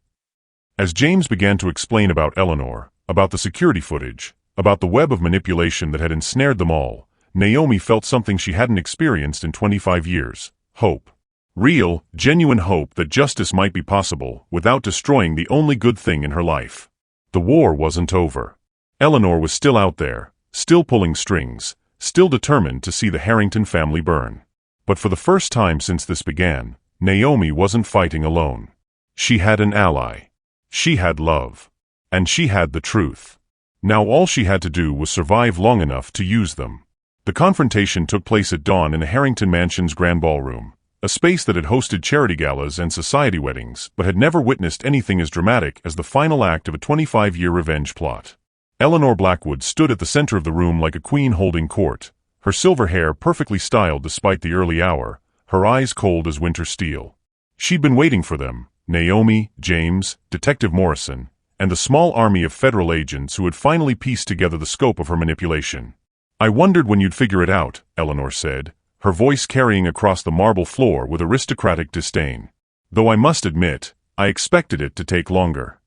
As James began to explain about Eleanor, about the security footage, about the web of manipulation that had ensnared them all, Naomi felt something she hadn't experienced in 25 years. Hope. Real, genuine hope that justice might be possible without destroying the only good thing in her life. The war wasn't over. Eleanor was still out there, still pulling strings, still determined to see the Harrington family burn. But for the first time since this began, Naomi wasn't fighting alone. She had an ally. She had love. And she had the truth. Now all she had to do was survive long enough to use them. The confrontation took place at dawn in the Harrington Mansion's grand ballroom, a space that had hosted charity galas and society weddings but had never witnessed anything as dramatic as the final act of a 25-year revenge plot. Eleanor Blackwood stood at the center of the room like a queen holding court, her silver hair perfectly styled despite the early hour, her eyes cold as winter steel. She'd been waiting for them, Naomi, James, Detective Morrison, and the small army of federal agents who had finally pieced together the scope of her manipulation. I wondered when you'd figure it out, Eleanor said, her voice carrying across the marble floor with aristocratic disdain. Though I must admit, I expected it to take longer.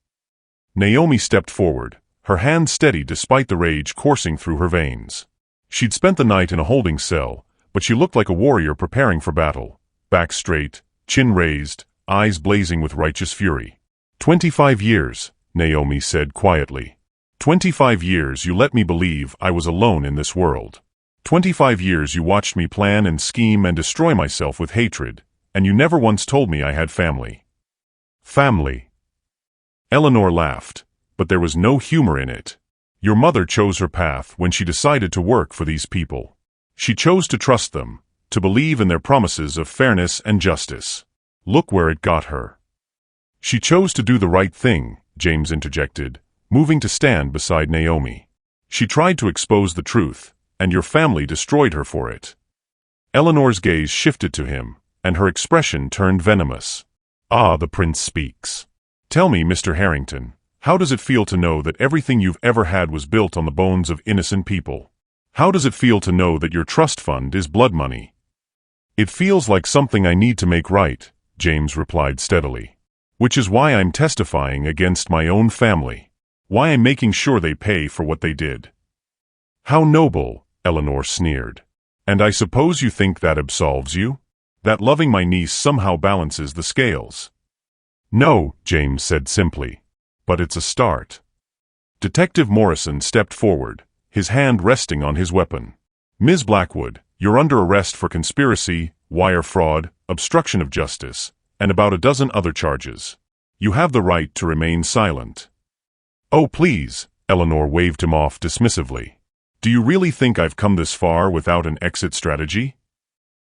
Naomi stepped forward, her hand steady despite the rage coursing through her veins. She'd spent the night in a holding cell, but she looked like a warrior preparing for battle, back straight, chin raised, eyes blazing with righteous fury. 25 years, Naomi said quietly. 25 years you let me believe I was alone in this world. 25 years you watched me plan and scheme and destroy myself with hatred, and you never once told me I had family. Family. Eleanor laughed, but there was no humor in it. Your mother chose her path when she decided to work for these people. She chose to trust them, to believe in their promises of fairness and justice. Look where it got her. She chose to do the right thing, James interjected, moving to stand beside Naomi. She tried to expose the truth, and your family destroyed her for it. Eleanor's gaze shifted to him, and her expression turned venomous. Ah, the prince speaks. Tell me, Mr. Harrington, how does it feel to know that everything you've ever had was built on the bones of innocent people? How does it feel to know that your trust fund is blood money? It feels like something I need to make right, James replied steadily. Which is why I'm testifying against my own family. Why I'm making sure they pay for what they did. How noble, Eleanor sneered. And I suppose you think that absolves you? That loving my niece somehow balances the scales? No, James said simply. But it's a start. Detective Morrison stepped forward, his hand resting on his weapon. Ms. Blackwood, you're under arrest for conspiracy, wire fraud, obstruction of justice, and about a dozen other charges. You have the right to remain silent. Oh, please, Eleanor waved him off dismissively. Do you really think I've come this far without an exit strategy?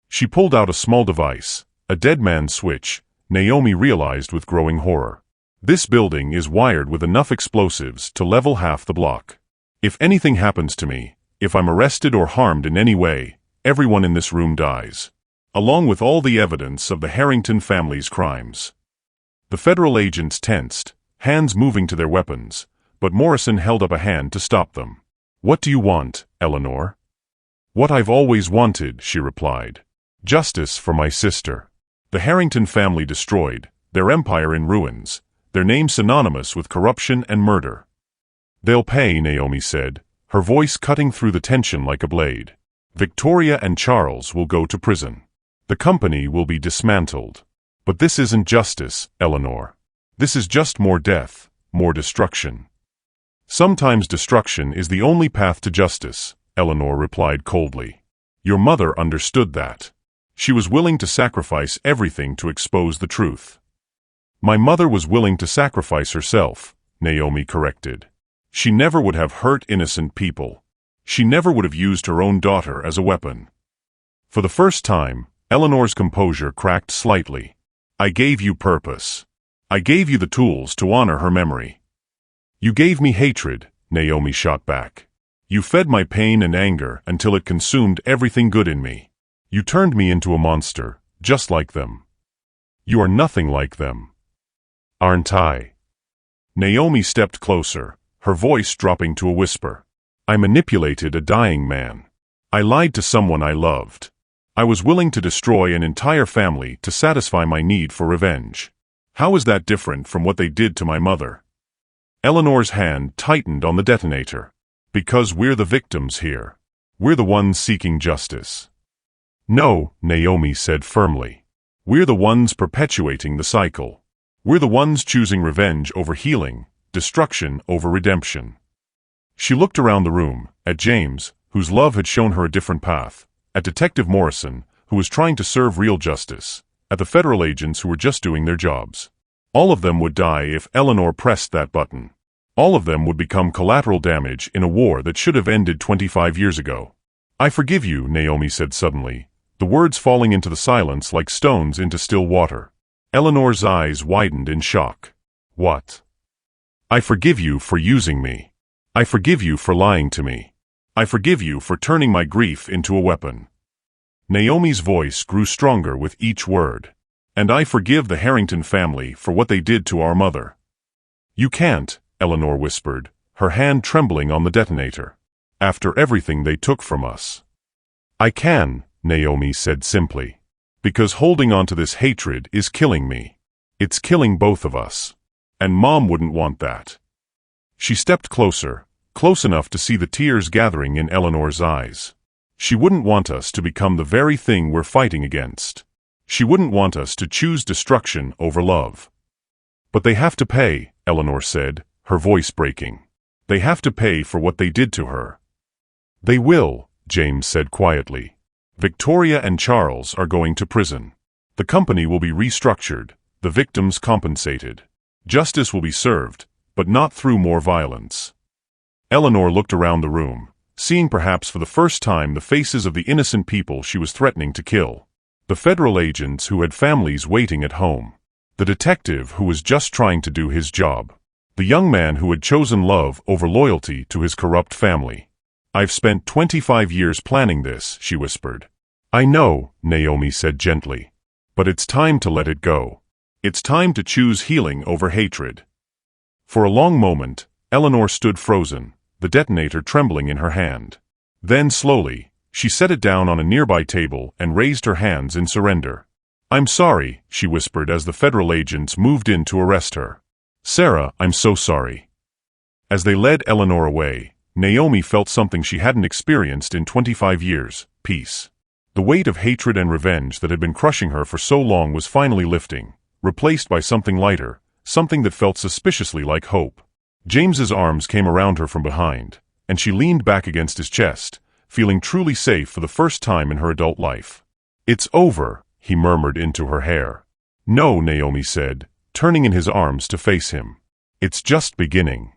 She pulled out a small device, a dead man's switch, Naomi realized with growing horror. This building is wired with enough explosives to level half the block. If anything happens to me, if I'm arrested or harmed in any way, everyone in this room dies. Along with all the evidence of the Harrington family's crimes. The federal agents tensed, hands moving to their weapons, but Morrison held up a hand to stop them. What do you want, Eleanor? What I've always wanted, she replied. Justice for my sister. The Harrington family destroyed, their empire in ruins, their name synonymous with corruption and murder. They'll pay, Naomi said, her voice cutting through the tension like a blade. Victoria and Charles will go to prison. The company will be dismantled. But this isn't justice, Eleanor. This is just more death, more destruction. Sometimes destruction is the only path to justice, Eleanor replied coldly. Your mother understood that. She was willing to sacrifice everything to expose the truth. My mother was willing to sacrifice herself, Naomi corrected. She never would have hurt innocent people. She never would have used her own daughter as a weapon. For the first time, Eleanor's composure cracked slightly. I gave you purpose. I gave you the tools to honor her memory. You gave me hatred, Naomi shot back. You fed my pain and anger until it consumed everything good in me. You turned me into a monster, just like them. You are nothing like them. Aren't I? Naomi stepped closer, her voice dropping to a whisper. I manipulated a dying man. I lied to someone I loved. I was willing to destroy an entire family to satisfy my need for revenge. How is that different from what they did to my mother? Eleanor's hand tightened on the detonator. Because we're the victims here. We're the ones seeking justice. No, Naomi said firmly. We're the ones perpetuating the cycle. We're the ones choosing revenge over healing, destruction over redemption. She looked around the room, at James, whose love had shown her a different path, at Detective Morrison, who was trying to serve real justice, at the federal agents who were just doing their jobs. All of them would die if Eleanor pressed that button. All of them would become collateral damage in a war that should have ended 25 years ago. I forgive you, Naomi said suddenly, the words falling into the silence like stones into still water. Eleanor's eyes widened in shock. What? I forgive you for using me. I forgive you for lying to me. I forgive you for turning my grief into a weapon. Naomi's voice grew stronger with each word. And I forgive the Harrington family for what they did to our mother. You can't, Eleanor whispered, her hand trembling on the detonator. After everything they took from us. I can, Naomi said simply. Because holding on to this hatred is killing me. It's killing both of us. And Mom wouldn't want that. She stepped closer, close enough to see the tears gathering in Eleanor's eyes. She wouldn't want us to become the very thing we're fighting against. She wouldn't want us to choose destruction over love. But they have to pay, Eleanor said, her voice breaking. They have to pay for what they did to her. They will, James said quietly. Victoria and Charles are going to prison. The company will be restructured, the victims compensated. Justice will be served, but not through more violence. Eleanor looked around the room, seeing perhaps for the first time the faces of the innocent people she was threatening to kill. The federal agents who had families waiting at home. The detective who was just trying to do his job. The young man who had chosen love over loyalty to his corrupt family. I've spent 25 years planning this, she whispered. I know, Naomi said gently. But it's time to let it go. It's time to choose healing over hatred. For a long moment, Eleanor stood frozen, the detonator trembling in her hand. Then slowly, she set it down on a nearby table and raised her hands in surrender. I'm sorry, she whispered as the federal agents moved in to arrest her. Sarah, I'm so sorry. As they led Eleanor away, Naomi felt something she hadn't experienced in 25 years, peace. The weight of hatred and revenge that had been crushing her for so long was finally lifting, replaced by something lighter, something that felt suspiciously like hope. James's arms came around her from behind, and she leaned back against his chest, feeling truly safe for the first time in her adult life. It's over, he murmured into her hair. No, Naomi said, turning in his arms to face him. It's just beginning.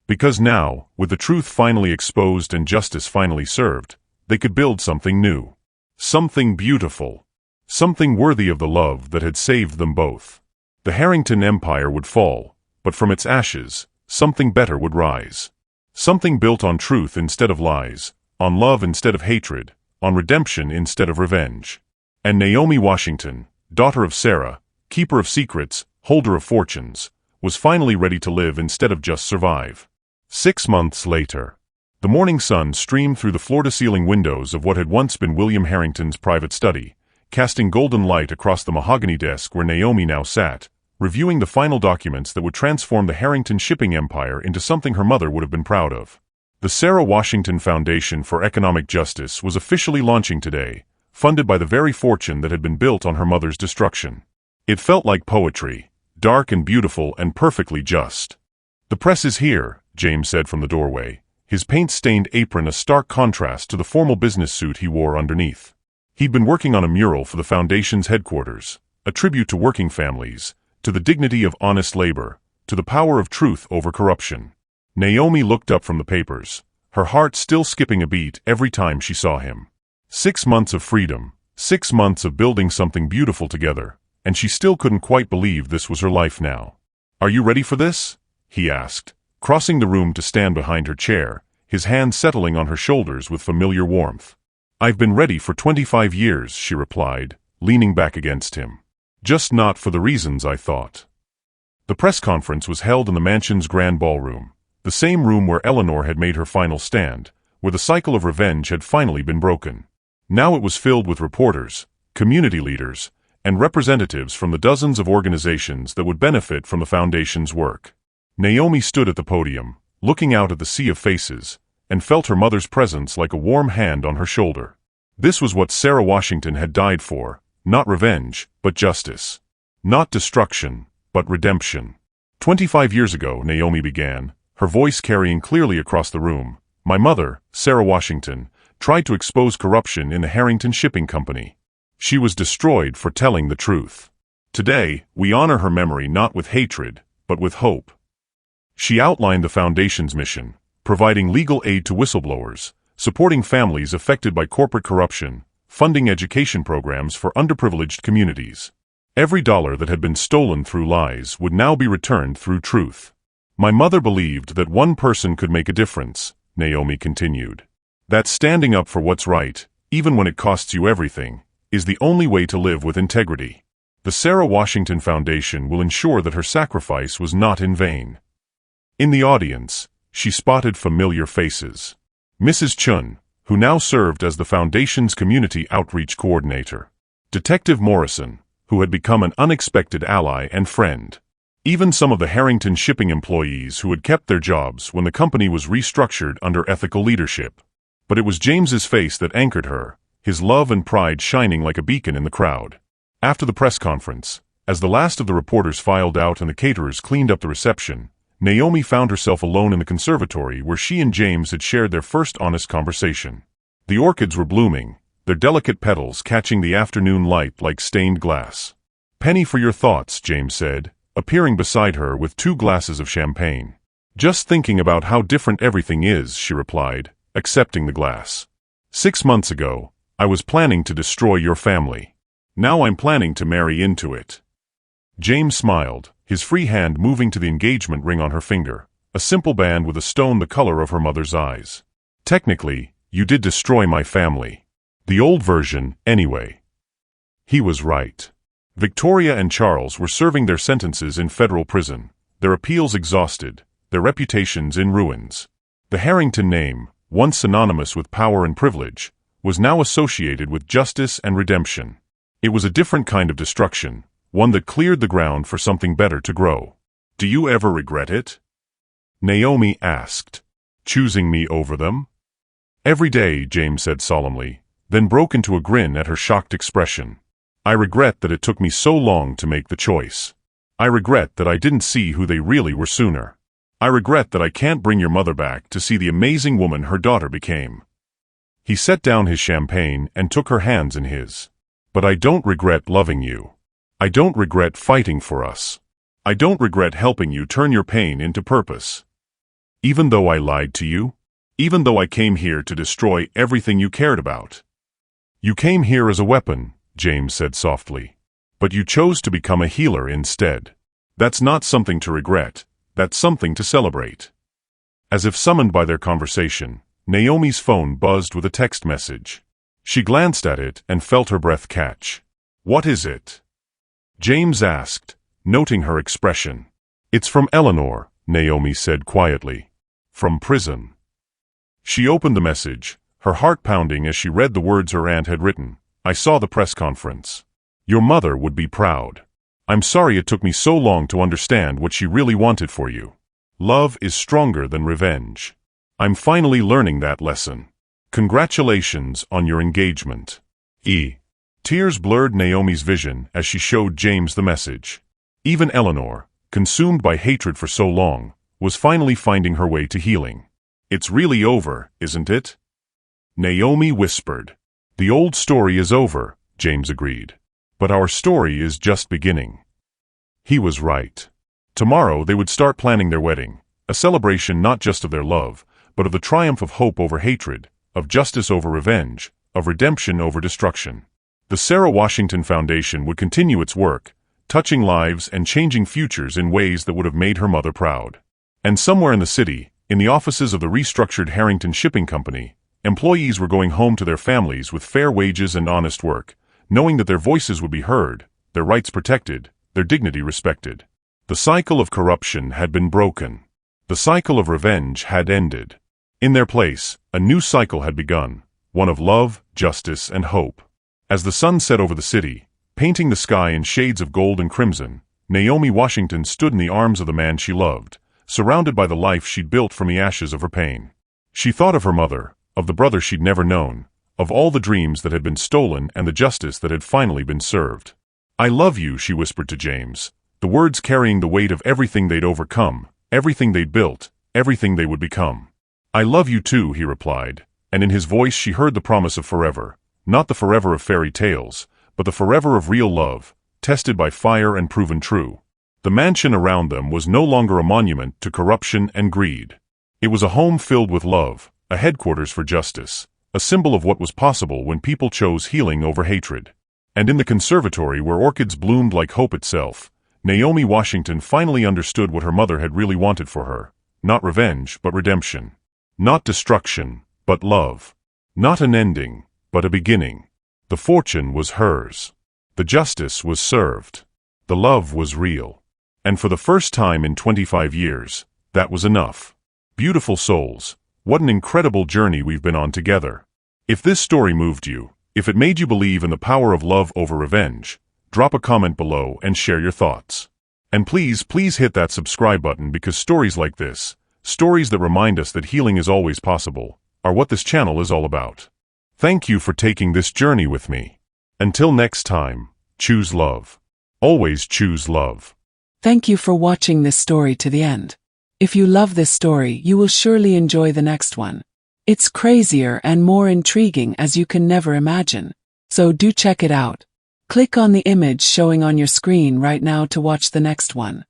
Because now, with the truth finally exposed and justice finally served, they could build something new. Something beautiful. Something worthy of the love that had saved them both. The Harrington Empire would fall, but from its ashes, something better would rise. Something built on truth instead of lies, on love instead of hatred, on redemption instead of revenge. And Naomi Washington, daughter of Sarah, keeper of secrets, holder of fortunes, was finally ready to live instead of just survive. 6 months later. The morning sun streamed through the floor-to-ceiling windows of what had once been William Harrington's private study, casting golden light across the mahogany desk where Naomi now sat, reviewing the final documents that would transform the Harrington shipping empire into something her mother would have been proud of. The Sarah Washington Foundation for Economic Justice was officially launching today, funded by the very fortune that had been built on her mother's destruction. It felt like poetry, dark and beautiful and perfectly just. The press is here, James said from the doorway, his paint-stained apron a stark contrast to the formal business suit he wore underneath. He'd been working on a mural for the Foundation's headquarters, a tribute to working families, to the dignity of honest labor, to the power of truth over corruption. Naomi looked up from the papers, her heart still skipping a beat every time she saw him. 6 months of freedom, 6 months of building something beautiful together, and she still couldn't quite believe this was her life now. "Are you ready for this?" he asked, crossing the room to stand behind her chair, his hand settling on her shoulders with familiar warmth. "I've been ready for 25 years, she replied, leaning back against him. "Just not for the reasons I thought." The press conference was held in the mansion's grand ballroom, the same room where Eleanor had made her final stand, where the cycle of revenge had finally been broken. Now it was filled with reporters, community leaders, and representatives from the dozens of organizations that would benefit from the foundation's work. Naomi stood at the podium, looking out at the sea of faces, and felt her mother's presence like a warm hand on her shoulder. This was what Sarah Washington had died for, not revenge, but justice. Not destruction, but redemption. 25 years ago, Naomi began, her voice carrying clearly across the room. My mother, Sarah Washington, tried to expose corruption in the Harrington Shipping Company. She was destroyed for telling the truth. Today, we honor her memory not with hatred, but with hope. She outlined the Foundation's mission, providing legal aid to whistleblowers, supporting families affected by corporate corruption, funding education programs for underprivileged communities. Every dollar that had been stolen through lies would now be returned through truth. My mother believed that one person could make a difference, Naomi continued. That standing up for what's right, even when it costs you everything, is the only way to live with integrity. The Sarah Washington Foundation will ensure that her sacrifice was not in vain. In the audience, she spotted familiar faces. Mrs. Chun, who now served as the Foundation's community outreach coordinator. Detective Morrison, who had become an unexpected ally and friend. Even some of the Harrington Shipping employees who had kept their jobs when the company was restructured under ethical leadership. But it was James's face that anchored her, his love and pride shining like a beacon in the crowd. After the press conference, as the last of the reporters filed out and the caterers cleaned up the reception, Naomi found herself alone in the conservatory where she and James had shared their first honest conversation. The orchids were blooming, their delicate petals catching the afternoon light like stained glass. "Penny for your thoughts," James said, appearing beside her with 2 glasses of champagne. "Just thinking about how different everything is," she replied, accepting the glass. "6 months ago, I was planning to destroy your family. Now I'm planning to marry into it." James smiled, his free hand moving to the engagement ring on her finger, a simple band with a stone the color of her mother's eyes. "Technically, you did destroy my family. The old version, anyway." He was right. Victoria and Charles were serving their sentences in federal prison, their appeals exhausted, their reputations in ruins. The Harrington name, once synonymous with power and privilege, was now associated with justice and redemption. It was a different kind of destruction, one that cleared the ground for something better to grow. "Do you ever regret it?" Naomi asked. "Choosing me over them?" "Every day," James said solemnly, then broke into a grin at her shocked expression. "I regret that it took me so long to make the choice. I regret that I didn't see who they really were sooner. I regret that I can't bring your mother back to see the amazing woman her daughter became." He set down his champagne and took her hands in his. "But I don't regret loving you. I don't regret fighting for us. I don't regret helping you turn your pain into purpose. Even though I lied to you? Even though I came here to destroy everything you cared about?" "You came here as a weapon," James said softly. "But you chose to become a healer instead. That's not something to regret, that's something to celebrate." As if summoned by their conversation, Naomi's phone buzzed with a text message. She glanced at it and felt her breath catch. "What is it?" James asked, noting her expression. "It's from Eleanor," Naomi said quietly. "From prison." She opened the message, her heart pounding as she read the words her aunt had written. "I saw the press conference. Your mother would be proud. I'm sorry it took me so long to understand what she really wanted for you. Love is stronger than revenge. I'm finally learning that lesson. Congratulations on your engagement. E." Tears blurred Naomi's vision as she showed James the message. Even Eleanor, consumed by hatred for so long, was finally finding her way to healing. "It's really over, isn't it?" Naomi whispered. "The old story is over," James agreed. "But our story is just beginning." He was right. Tomorrow they would start planning their wedding, a celebration not just of their love, but of the triumph of hope over hatred, of justice over revenge, of redemption over destruction. The Sarah Washington Foundation would continue its work, touching lives and changing futures in ways that would have made her mother proud. And somewhere in the city, in the offices of the restructured Harrington Shipping Company, employees were going home to their families with fair wages and honest work, knowing that their voices would be heard, their rights protected, their dignity respected. The cycle of corruption had been broken. The cycle of revenge had ended. In their place, a new cycle had begun, one of love, justice, and hope. As the sun set over the city, painting the sky in shades of gold and crimson, Naomi Washington stood in the arms of the man she loved, surrounded by the life she'd built from the ashes of her pain. She thought of her mother, of the brother she'd never known, of all the dreams that had been stolen and the justice that had finally been served. "I love you," she whispered to James, the words carrying the weight of everything they'd overcome, everything they'd built, everything they would become. "I love you too," he replied, and in his voice she heard the promise of forever, not the forever of fairy tales, but the forever of real love, tested by fire and proven true. The mansion around them was no longer a monument to corruption and greed. It was a home filled with love, a headquarters for justice, a symbol of what was possible when people chose healing over hatred. And in the conservatory where orchids bloomed like hope itself, Naomi Washington finally understood what her mother had really wanted for her. Not revenge, but redemption. Not destruction, but love. Not an ending, but a beginning. The fortune was hers. The justice was served. The love was real. And for the first time in 25 years, that was enough. Beautiful souls, what an incredible journey we've been on together. If this story moved you, if it made you believe in the power of love over revenge, drop a comment below and share your thoughts. And please hit that subscribe button, because stories like this, stories that remind us that healing is always possible, are what this channel is all about. Thank you for taking this journey with me. Until next time, choose love. Always choose love.
Thank you for watching this story to the end. If you love this story, you will surely enjoy the next one. It's crazier and more intriguing as you can never imagine. So do check it out. Click on the image showing on your screen right now to watch the next one.